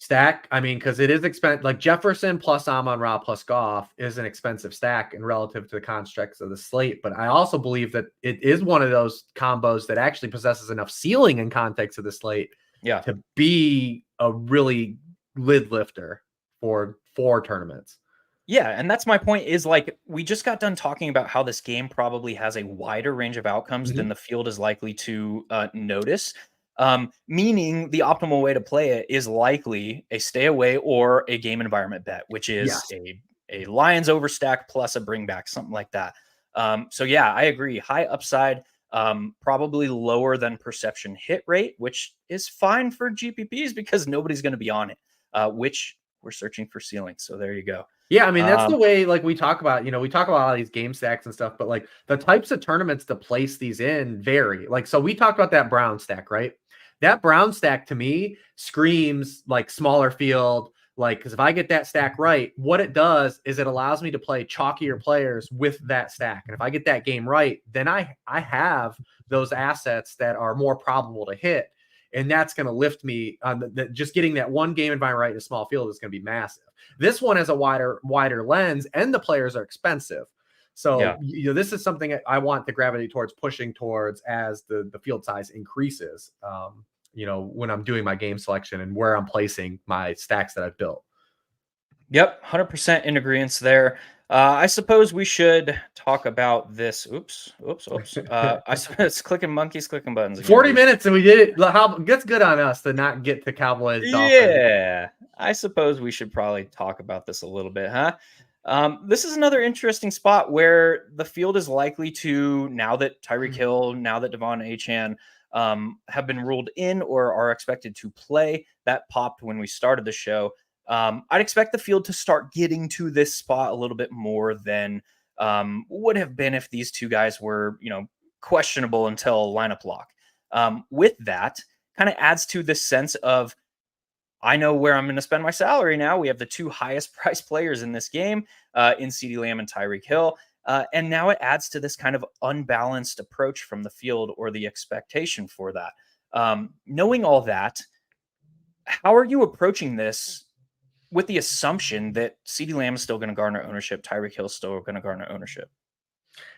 Stack. I mean, because it is expensive. Like Jefferson plus Amon-Ra plus Goff is an expensive stack and relative to the constructs of the slate. But I also believe that it is one of those combos that actually possesses enough ceiling in context of the slate to be a really lid lifter for 4 tournaments. Yeah, and that's my point is like we just got done talking about how this game probably has a wider range of outcomes than the field is likely to notice. Meaning the optimal way to play it is likely a stay away or a game environment bet, which is Yes. a Lions overstack plus a bring back, something like that. So yeah, I agree. High upside, probably lower than perception hit rate, which is fine for GPPs because nobody's going to be on it, which we're searching for ceilings. So there you go. Yeah, I mean, that's the way, like, we talk about, we talk about all these game stacks and stuff, but like the types of tournaments to place these in vary. Like, so we talked about that Brown stack, right? That Brown stack to me screams like smaller field, like, because if I get that stack right, what it does is it allows me to play chalkier players with that stack. And if I get that game right, then I have those assets that are more probable to hit. And that's going to lift me on just getting that one game environment right in a small field is going to be massive. This one has a wider lens, and the players are expensive. So, this is something I want to gravitate towards, pushing towards as the field size increases, when I'm doing my game selection and where I'm placing my stacks that I've built. Yep, 100% in agreement there. I suppose we should talk about this. Oops. I suppose clicking monkeys, clicking buttons. Again, 40 minutes and we did it. That's good on us to not get to Cowboys. Dolphins. Yeah, I suppose we should probably talk about this a little bit, huh? This is another interesting spot where the field is likely to, now that Tyreek Hill, now that Devon Achane have been ruled in or are expected to play. That popped when we started the show. I'd expect the field to start getting to this spot a little bit more than would have been if these two guys were, questionable until lineup lock. With that, kind of adds to this sense of, I know where I'm going to spend my salary now. We have the two highest priced players in this game in CeeDee Lamb and Tyreek Hill. And now it adds to this kind of unbalanced approach from the field or the expectation for that. Knowing all that, how are you approaching this with the assumption that CeeDee Lamb is still going to garner ownership, Tyreek Hill is still going to garner ownership?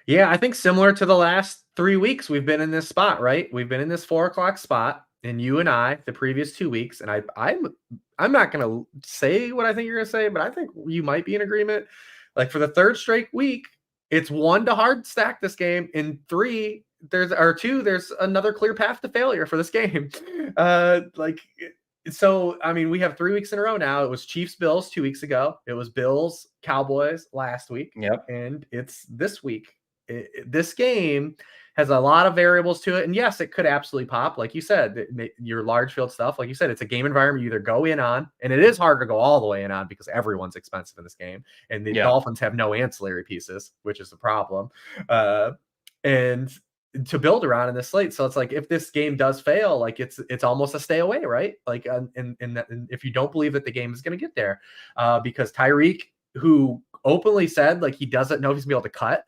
Yeah, I think similar to the last 3 weeks, we've been in this spot, right? We've been in this 4:00 spot, and you and I, the previous 2 weeks, and I'm not going to say what I think you're going to say, but I think you might be in agreement. Like for the third straight week, it's 1 to hard stack this game, and 2, there's another clear path to failure for this game. So, I mean, we have 3 weeks in a row now. It was Chiefs Bills 2 weeks ago. It was Bills Cowboys last week. Yep. And it's this week. This game has a lot of variables to it. And yes, it could absolutely pop. Like you said, your large field stuff, like you said, it's a game environment you either go in on, and it is hard to go all the way in on because everyone's expensive in this game. And the Dolphins have no ancillary pieces, which is the problem. And to build around in this slate. So it's like, if this game does fail, like it's almost a stay away, right? Like, and if you don't believe that the game is going to get there, because Tyreek, who openly said like he doesn't know if he's gonna be able to cut.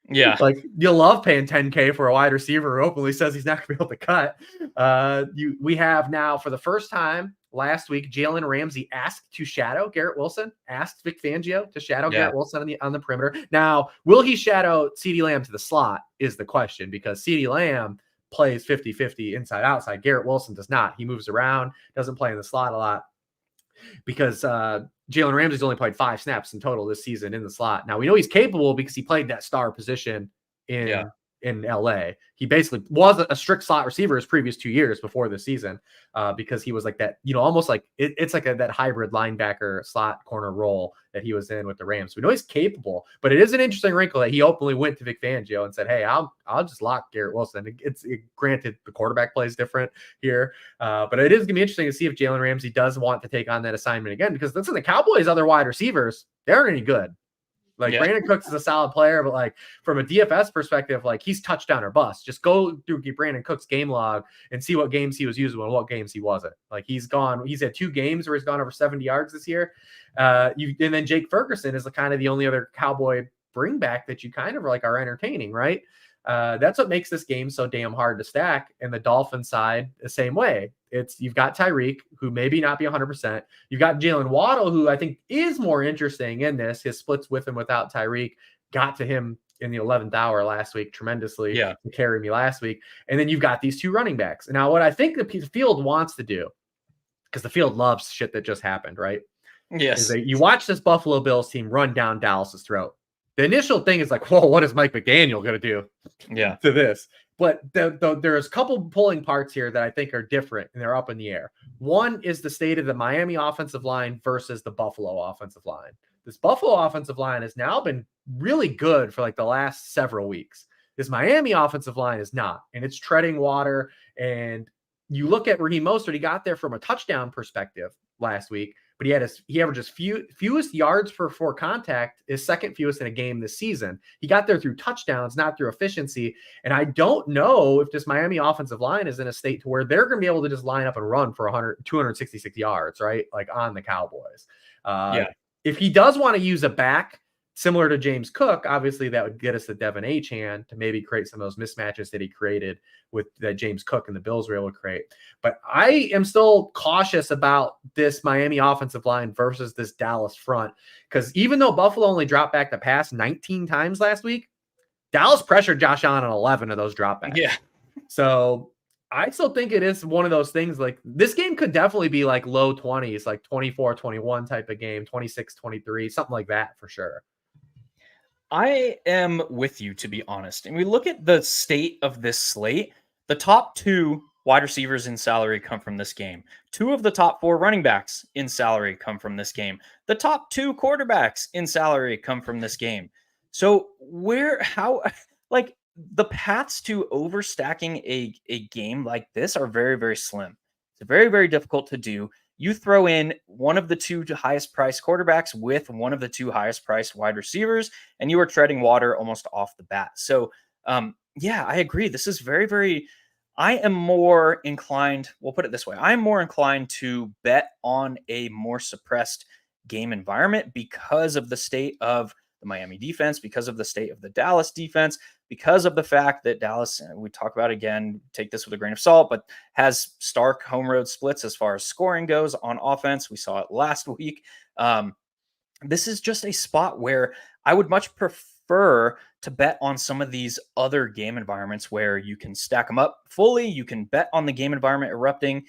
Yeah. Like, you'll love paying $10K for a wide receiver who openly says he's not gonna be able to cut. We have now, for the first time last week, Jalen Ramsey asked to shadow Garrett Wilson, asked Vic Fangio to shadow Garrett Wilson on the perimeter. Now, will he shadow CeeDee Lamb to the slot is the question, because CeeDee Lamb plays 50-50 inside outside. Garrett Wilson does not. He moves around, doesn't play in the slot a lot, because Jalen Ramsey's only played 5 snaps in total this season in the slot. Now, we know he's capable because he played that star position in LA. He basically was a strict slot receiver his previous 2 years before the season, because he was like that, almost like it's like that hybrid linebacker slot corner role that he was in with the Rams. We know he's capable, but it is an interesting wrinkle that he openly went to Vic Fangio and said, "Hey, I'll just lock Garrett Wilson." Granted, the quarterback play is different here, but it is going to be interesting to see if Jalen Ramsey does want to take on that assignment again, because listen, the Cowboys' other wide receivers, they aren't any good. Like, Brandon Cooks is a solid player, but like from a DFS perspective, like he's touchdown or bust. Just go through Brandon Cooks' game log and see what games he was using and what games he wasn't. Like, he's had 2 games where he's gone over 70 yards this year. And then Jake Ferguson is kind of the only other Cowboy bring back that you kind of are entertaining, right? That's what makes this game so damn hard to stack. And the Dolphin side, the same way. You've got Tyreek, who maybe not be 100%. You've got Jalen Waddle, who I think is more interesting in this. His splits with and without Tyreek got to him in the 11th hour last week tremendously to carry me last week. And then you've got these 2 running backs. Now, what I think the field wants to do, because the field loves shit that just happened, right? is Yes. that you watch this Buffalo Bills team run down Dallas's throat. The initial thing is like, whoa, what is Mike McDaniel going to do Yeah. to this? But there's a couple pulling parts here that I think are different and they're up in the air. One is the state of the Miami offensive line versus the Buffalo offensive line. This Buffalo offensive line has now been really good for like the last several weeks. This Miami offensive line is not, and it's treading water. And you look at Raheem Mostert, he got there from a touchdown perspective last week, but he averages fewest yards for contact, is second fewest in a game this season. He got there through touchdowns, not through efficiency. And I don't know if this Miami offensive line is in a state to where they're going to be able to just line up and run for 266 yards, right? Like on the Cowboys. Yeah. If he does want to use a back similar to James Cook, obviously that would get us the Devin Achane to maybe create some of those mismatches that he created with that James Cook and the Bills were able to create. But I am still cautious about this Miami offensive line versus this Dallas front, because even though Buffalo only dropped back the pass 19 times last week, Dallas pressured Josh Allen on 11 of those dropbacks. Yeah. So I still think it is one of those things, like this game could definitely be like low 20s, like 24-21 type of game, 26-23, something like that for sure. I am with you, to be honest. And we look at the state of this slate. The top 2 wide receivers in salary come from this game. 2 of the top 4 running backs in salary come from this game. The top 2 quarterbacks in salary come from this game. So like the paths to overstacking a game like this are very, very slim. It's very, very difficult to do. You throw in one of the 2 highest priced quarterbacks with one of the 2 highest priced wide receivers, and you are treading water almost off the bat. So, yeah, I agree. This is very, very, I am more inclined, we'll put it this way. I'm more inclined to bet on a more suppressed game environment because of the state of the Miami defense, because of the state of the Dallas defense, because of the fact that Dallas, we talk about again, take this with a grain of salt, but has stark home road splits as far as scoring goes on offense. We saw it last week. This is just a spot where I would much prefer to bet on some of these other game environments where you can stack them up fully. You can bet on the game environment erupting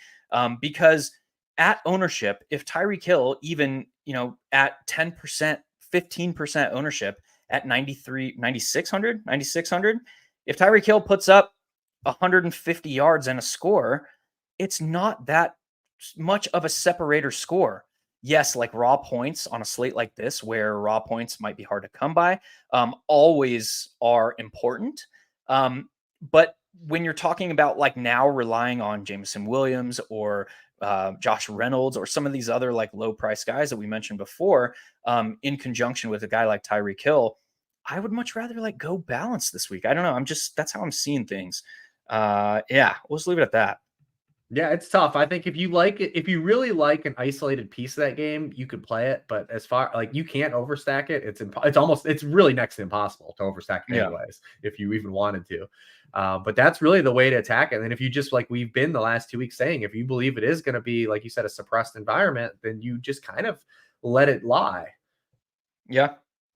because at ownership, if Tyreek Hill, even, at 10%, 15% ownership at 9,600, if Tyreek Hill puts up 150 yards and a score, it's not that much of a separator score. Yes, like raw points on a slate like this, where raw points might be hard to come by, always are important. But when you're talking about like now relying on Jameson Williams or Josh Reynolds or some of these other like low price guys that we mentioned before, in conjunction with a guy like Tyreek Hill, I would much rather like go balance this week. I don't know. That's how I'm seeing things. Yeah, we'll just leave it at that. Yeah, it's tough. I think if you like it, if you really like an isolated piece of that game, you could play it. But as far like you can't overstack it, it's really next to impossible to overstack it anyways, if you even wanted to. But that's really the way to attack it. And if you just like we've been the last 2 weeks saying, if you believe it is going to be, like you said, a suppressed environment, then you just kind of let it lie. Yeah.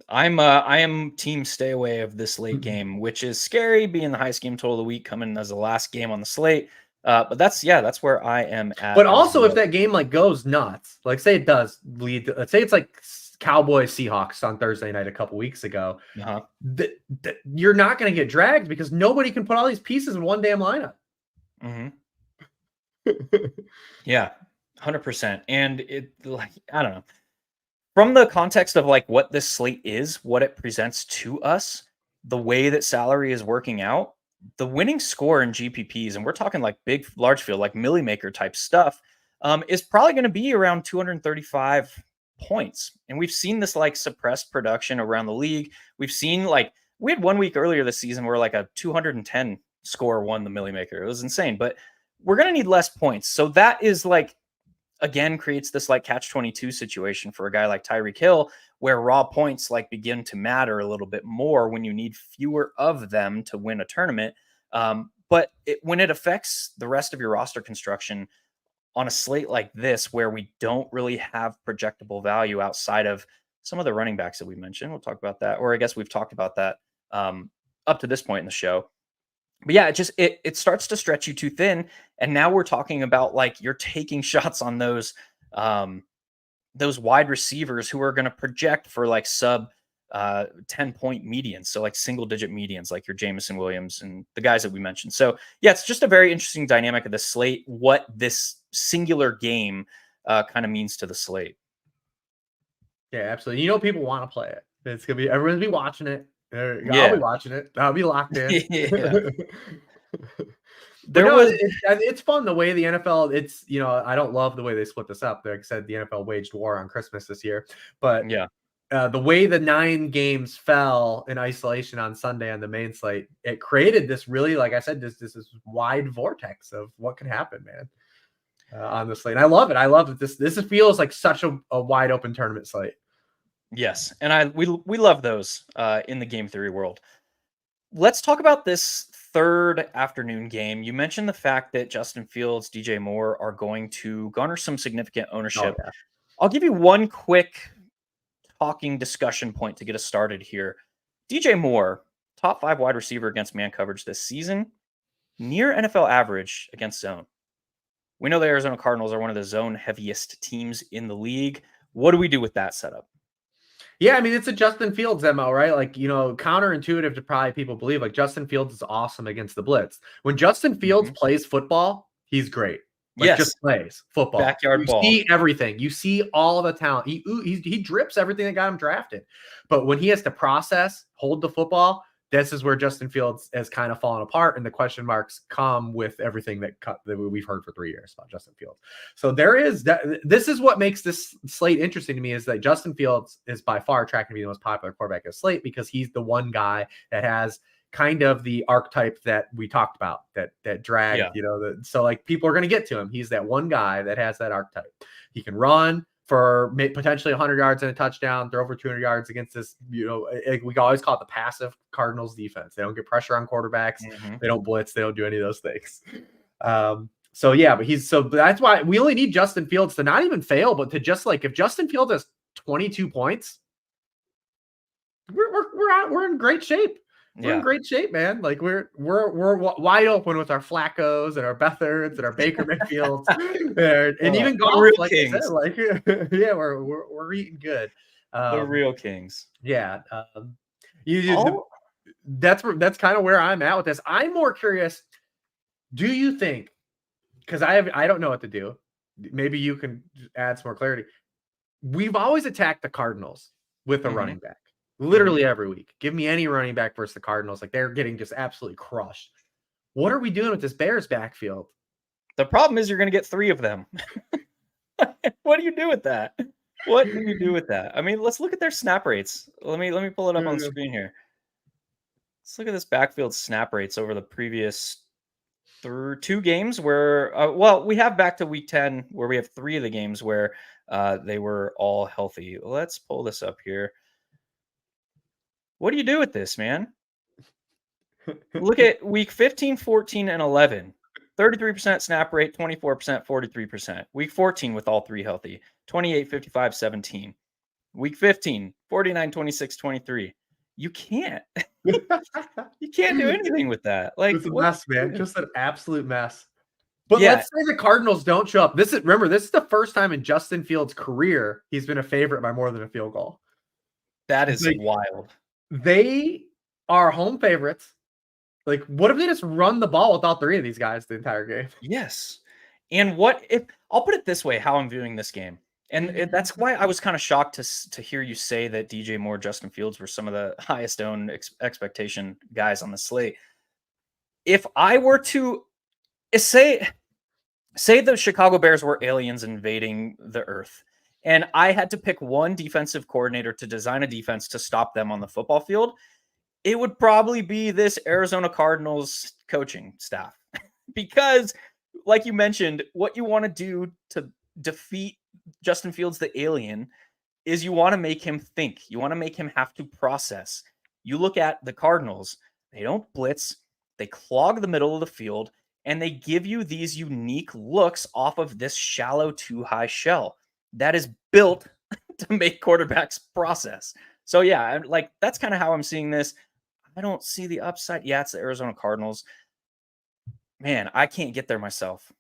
I am team stay away of this late game, which is scary, being the highest game total of the week, coming as the last game on the slate. But that's where I am at. But also, if that game like goes nuts, like say it does lead to, let's say it's like Cowboys Seahawks on Thursday night a couple weeks ago, you're not going to get dragged because nobody can put all these pieces in one damn lineup. Yeah, 100%. And it, like, I don't know, from the context of like what this slate is, what it presents to us, the way that salary is working out, the winning score in GPPs, and we're talking like big, large field, like Millie Maker type stuff, is probably going to be around 235 points. And we've seen this like suppressed production around the league. We've seen like, we had 1 week earlier this season where like a 210 score won the Millie Maker. It was insane, but we're going to need less points. So that is like, again, creates this like catch-22 situation for a guy like Tyreek Hill, where raw points like begin to matter a little bit more when you need fewer of them to win a tournament. But when it affects the rest of your roster construction on a slate like this, where we don't really have projectable value outside of some of the running backs that we mentioned, we'll talk about that, or I guess we've talked about that up to this point in the show. But yeah, it starts to stretch you too thin. And now we're talking about like you're taking shots on those those wide receivers who are going to project for like sub 10-point medians. So like single digit medians, like your Jamison Williams and the guys that we mentioned. So yeah, it's just a very interesting dynamic of the slate, what this singular game kind of means to the slate. Yeah, absolutely. People want to play it. It's going to be, everyone's be watching it. Yeah. I'll be watching it. I'll be locked in. Yeah. But it's fun the way the NFL, it's, I don't love the way they split this up. Like I said, the NFL waged war on Christmas this year, but yeah, the way the 9 games fell in isolation on Sunday on the main slate, it created this really, like I said, this wide vortex of what can happen, man, on the slate. And I love it. I love that this feels like such a wide open tournament slate. Yes, and we love those in the game theory world. Let's talk about this third afternoon game. You mentioned the fact that Justin Fields, DJ Moore are going to garner some significant ownership. Oh, yeah. I'll give you one quick talking discussion point to get us started here. DJ Moore, top 5 wide receiver against man coverage this season, near NFL average against zone. We know the Arizona Cardinals are one of the zone heaviest teams in the league. What do we do with that setup? Yeah, I mean, it's a Justin Fields MO, right? Like, counterintuitive to probably people believe, like Justin Fields is awesome against the blitz. When Justin Fields plays football, he's great. Like, just plays football. Backyard ball. You see everything. You see all the talent. He drips everything that got him drafted. But when he has to process, hold the football, this is where Justin Fields has kind of fallen apart, and the question marks come with everything that we've heard for 3 years about Justin Fields. So this is what makes this slate interesting to me, is that Justin Fields is by far tracking to be the most popular quarterback of the slate because he's the one guy that has kind of the archetype that we talked about that dragged, so like people are going to get to him. He's that one guy that has that archetype. He can run for potentially 100 yards and a touchdown, throw over 200 yards against this, we always call it the passive Cardinals defense. They don't get pressure on quarterbacks. They don't blitz. They don't do any of those things. But that's why we only need Justin Fields to not even fail, but to just like, if Justin Fields has 22 points, we're in great shape. We're in great shape, man. Like we're wide open with our Flaccos and our Beathards and our Baker Mayfields and even golf. Real like kings. I said, yeah, we're eating good. The real kings. Yeah. That's kind of where I'm at with this. I'm more curious. Do you think? Because I don't know what to do. Maybe you can add some more clarity. We've always attacked the Cardinals with a running back. Literally every week. Give me any running back versus the Cardinals. Like, they're getting just absolutely crushed. What are we doing with this Bears backfield? The problem is you're going to get 3 of them. What do you do with that? What do you do with that? I mean, let's look at their snap rates. Let me pull it up on the screen here. Let's look at this backfield snap rates over the previous 2 games where, we have back to week 10 where we have 3 of the games where they were all healthy. Let's pull this up here. What do you do with this, man? Look at week 15, 14, and 11. 33% snap rate, 24%, 43%. Week 14 with all 3 healthy. 28, 55, 17. Week 15, 49, 26, 23. You can't. You can't do anything with that. Like, it's a mess, man. Just an absolute mess. But let's say the Cardinals don't show up. This is the first time in Justin Fields' career he's been a favorite by more than a field goal. That is wild. They are home favorites. Like, what if they just run the ball with all 3 of these guys the entire game? Yes. And what if I'll put it this way, how I'm viewing this game. And that's why I was kind of shocked to hear you say that DJ Moore, Justin Fields were some of the highest owned expectation guys on the slate. If I were to say the Chicago Bears were aliens invading the earth, and I had to pick one defensive coordinator to design a defense to stop them on the football field, it would probably be this Arizona Cardinals coaching staff. Because, like you mentioned, what you want to do to defeat Justin Fields, the alien, is you want to make him think. You want to make him have to process. You look at the Cardinals, they don't blitz, they clog the middle of the field, and they give you these unique looks off of this shallow, too high shell that is built to make quarterbacks process. So yeah, like that's kind of how I'm seeing this. I don't see the upside. Yeah, it's the Arizona Cardinals. Man, I can't get there myself.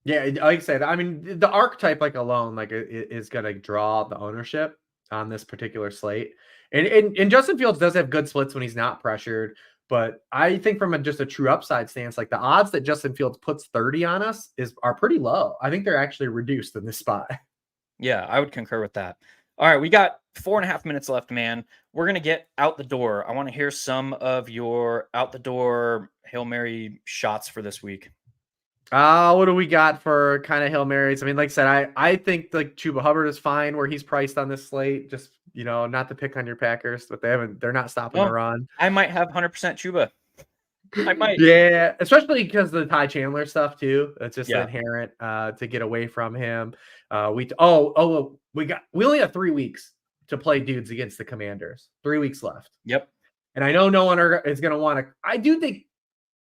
Yeah, like I said, I mean, the archetype like alone like is going to draw the ownership on this particular slate. And Justin Fields does have good splits when he's not pressured, but I think from just a true upside stance, like the odds that Justin Fields puts 30 on us are pretty low. I think they're actually reduced in this spot. Yeah, I would concur with that. All right, we got 4.5 minutes left, man. We're gonna get out the door. I want to hear some of your out the door Hail Mary shots for this week. What do we got for kind of Hail Marys? I mean, like I said, I think like Chuba Hubbard is fine where he's priced on this slate. Just, not to pick on your Packers, but they're not stopping the Oh, run. I might have 100% Chuba. I might. Yeah, especially because of the Ty Chandler stuff too. It's just Yeah. inherent to get away from him. We only have 3 weeks to play dudes against the Commanders. 3 weeks left. Yep. And I know no one is going to want to. I do think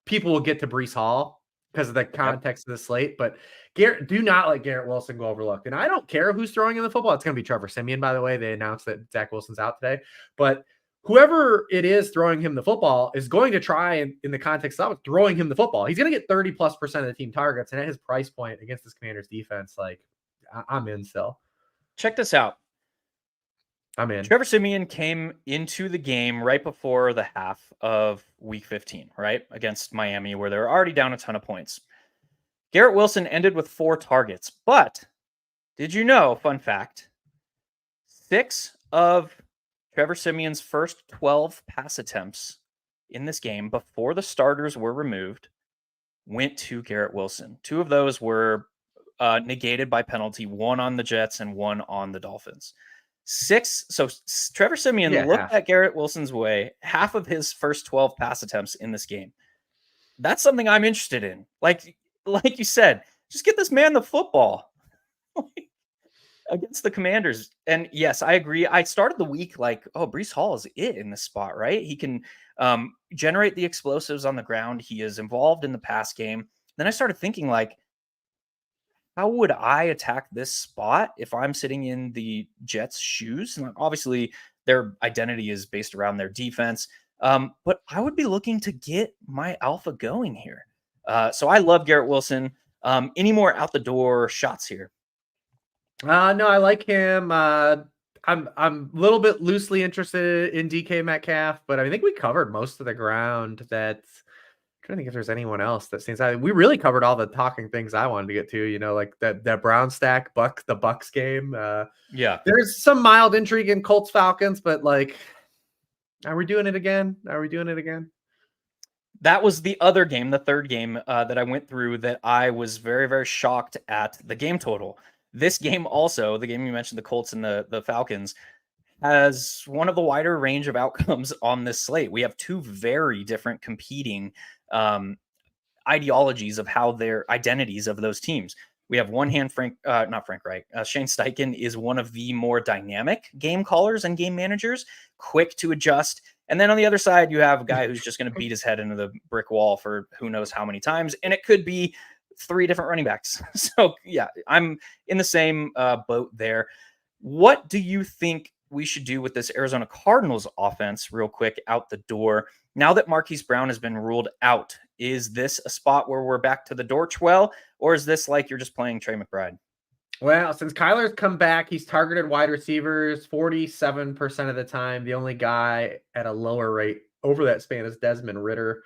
people will get to Breece Hall because of the context of the slate, but do not let Garrett Wilson go overlooked. And I don't care who's throwing in the football. It's going to be Trevor Siemian, by the way. They announced that Zach Wilson's out today, but whoever it is throwing him the football is going to try in the context of throwing him the football. He's going to get 30+% of the team targets. And at his price point against this Commanders defense, like I'm in still. Check this out. I'm in. Trevor Siemian came into the game right before the half of week 15, right? Against Miami, where they were already down a ton of points. Garrett Wilson ended with 4 targets. But did you know, fun fact, 6 of Trevor Siemian's first 12 pass attempts in this game before the starters were removed went to Garrett Wilson. 2 of those were negated by penalty, 1 on the Jets and 1 on the Dolphins. 6. So Trevor Siemian looked at Garrett Wilson's way, half of his first 12 pass attempts in this game. That's something I'm interested in. Like you said, just get this man the football against the Commanders. And yes, I agree. I started the week like, oh, Breece Hall is it in this spot, right? He can generate the explosives on the ground. He is involved in the pass game. Then I started thinking like, how would I attack this spot if I'm sitting in the Jets' shoes? And obviously, their identity is based around their defense. But I would be looking to get my alpha going here. So I love Garrett Wilson. Any more out the door shots here? No, I like him. I'm a little bit loosely interested in DK Metcalf, but I think we covered most of the ground. I'm trying to think if there's anyone else that stands out. We really covered all the talking things I wanted to get to, like that Brown stack the Bucks game. Yeah. There's some mild intrigue in Colts Falcons, but like, are we doing it again? That was the other game, the third game that I went through that I was very, very shocked at the game total. This game also, the game you mentioned, the Colts and the Falcons, has one of the wider range of outcomes on this slate. We have 2 very different competing ideologies of how their identities of those teams. We have one hand Shane Steichen is one of the more dynamic game callers and game managers, quick to adjust. And then on the other side, you have a guy who's just going to beat his head into the brick wall for who knows how many times. And it could be 3 different running backs. So yeah, I'm in the same boat there. What do you think we should do with this Arizona Cardinals offense real quick out the door? Now that Marquise Brown has been ruled out, is this a spot where we're back to the Dortch or is this like you're just playing Trey McBride? Well, since Kyler's come back, he's targeted wide receivers 47% of the time. The only guy at a lower rate over that span is Desmond Ridder.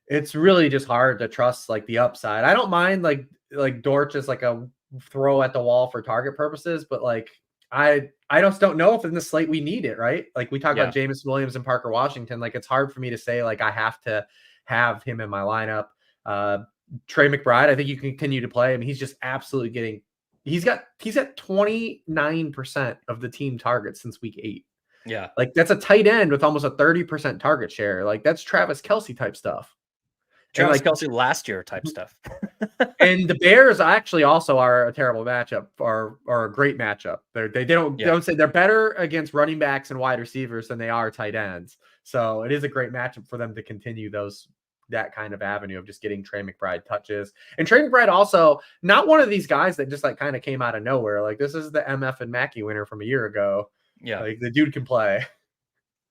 It's really just hard to trust like the upside. I don't mind like Dortch is like a throw at the wall for target purposes, but like I just don't know if in the slate we need it, right? Like we talk about Jameson Williams and Parker Washington. Like it's hard for me to say like I have to have him in my lineup. Trey McBride, I think you can continue to play him. He's just absolutely he's at 29% of the team targets since week 8. Yeah. Like that's a tight end with almost a 30% target share. Like that's Travis Kelce type stuff. Travis Kelce last year type stuff. And the Bears actually also are a terrible matchup or a great matchup. They don't say they're better against running backs and wide receivers than they are tight ends. So it is a great matchup for them to continue that kind of avenue of just getting Trey McBride touches. And Trey McBride also not one of these guys that just like kind of came out of nowhere. Like this is the MF and Mackey winner from a year ago. Yeah. Like the dude can play.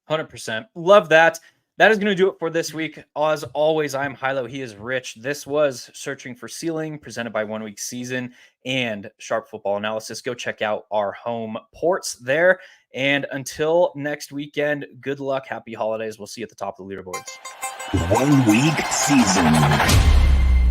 100%. Love that. That is going to do it for this week. As always, I'm Hilow. He is Rich. This was Searching for Ceiling, presented by 1 Week Season and Sharp Football Analysis. Go check out our home ports there. And until next weekend, good luck. Happy holidays. We'll see you at the top of the leaderboards. 1 Week Season.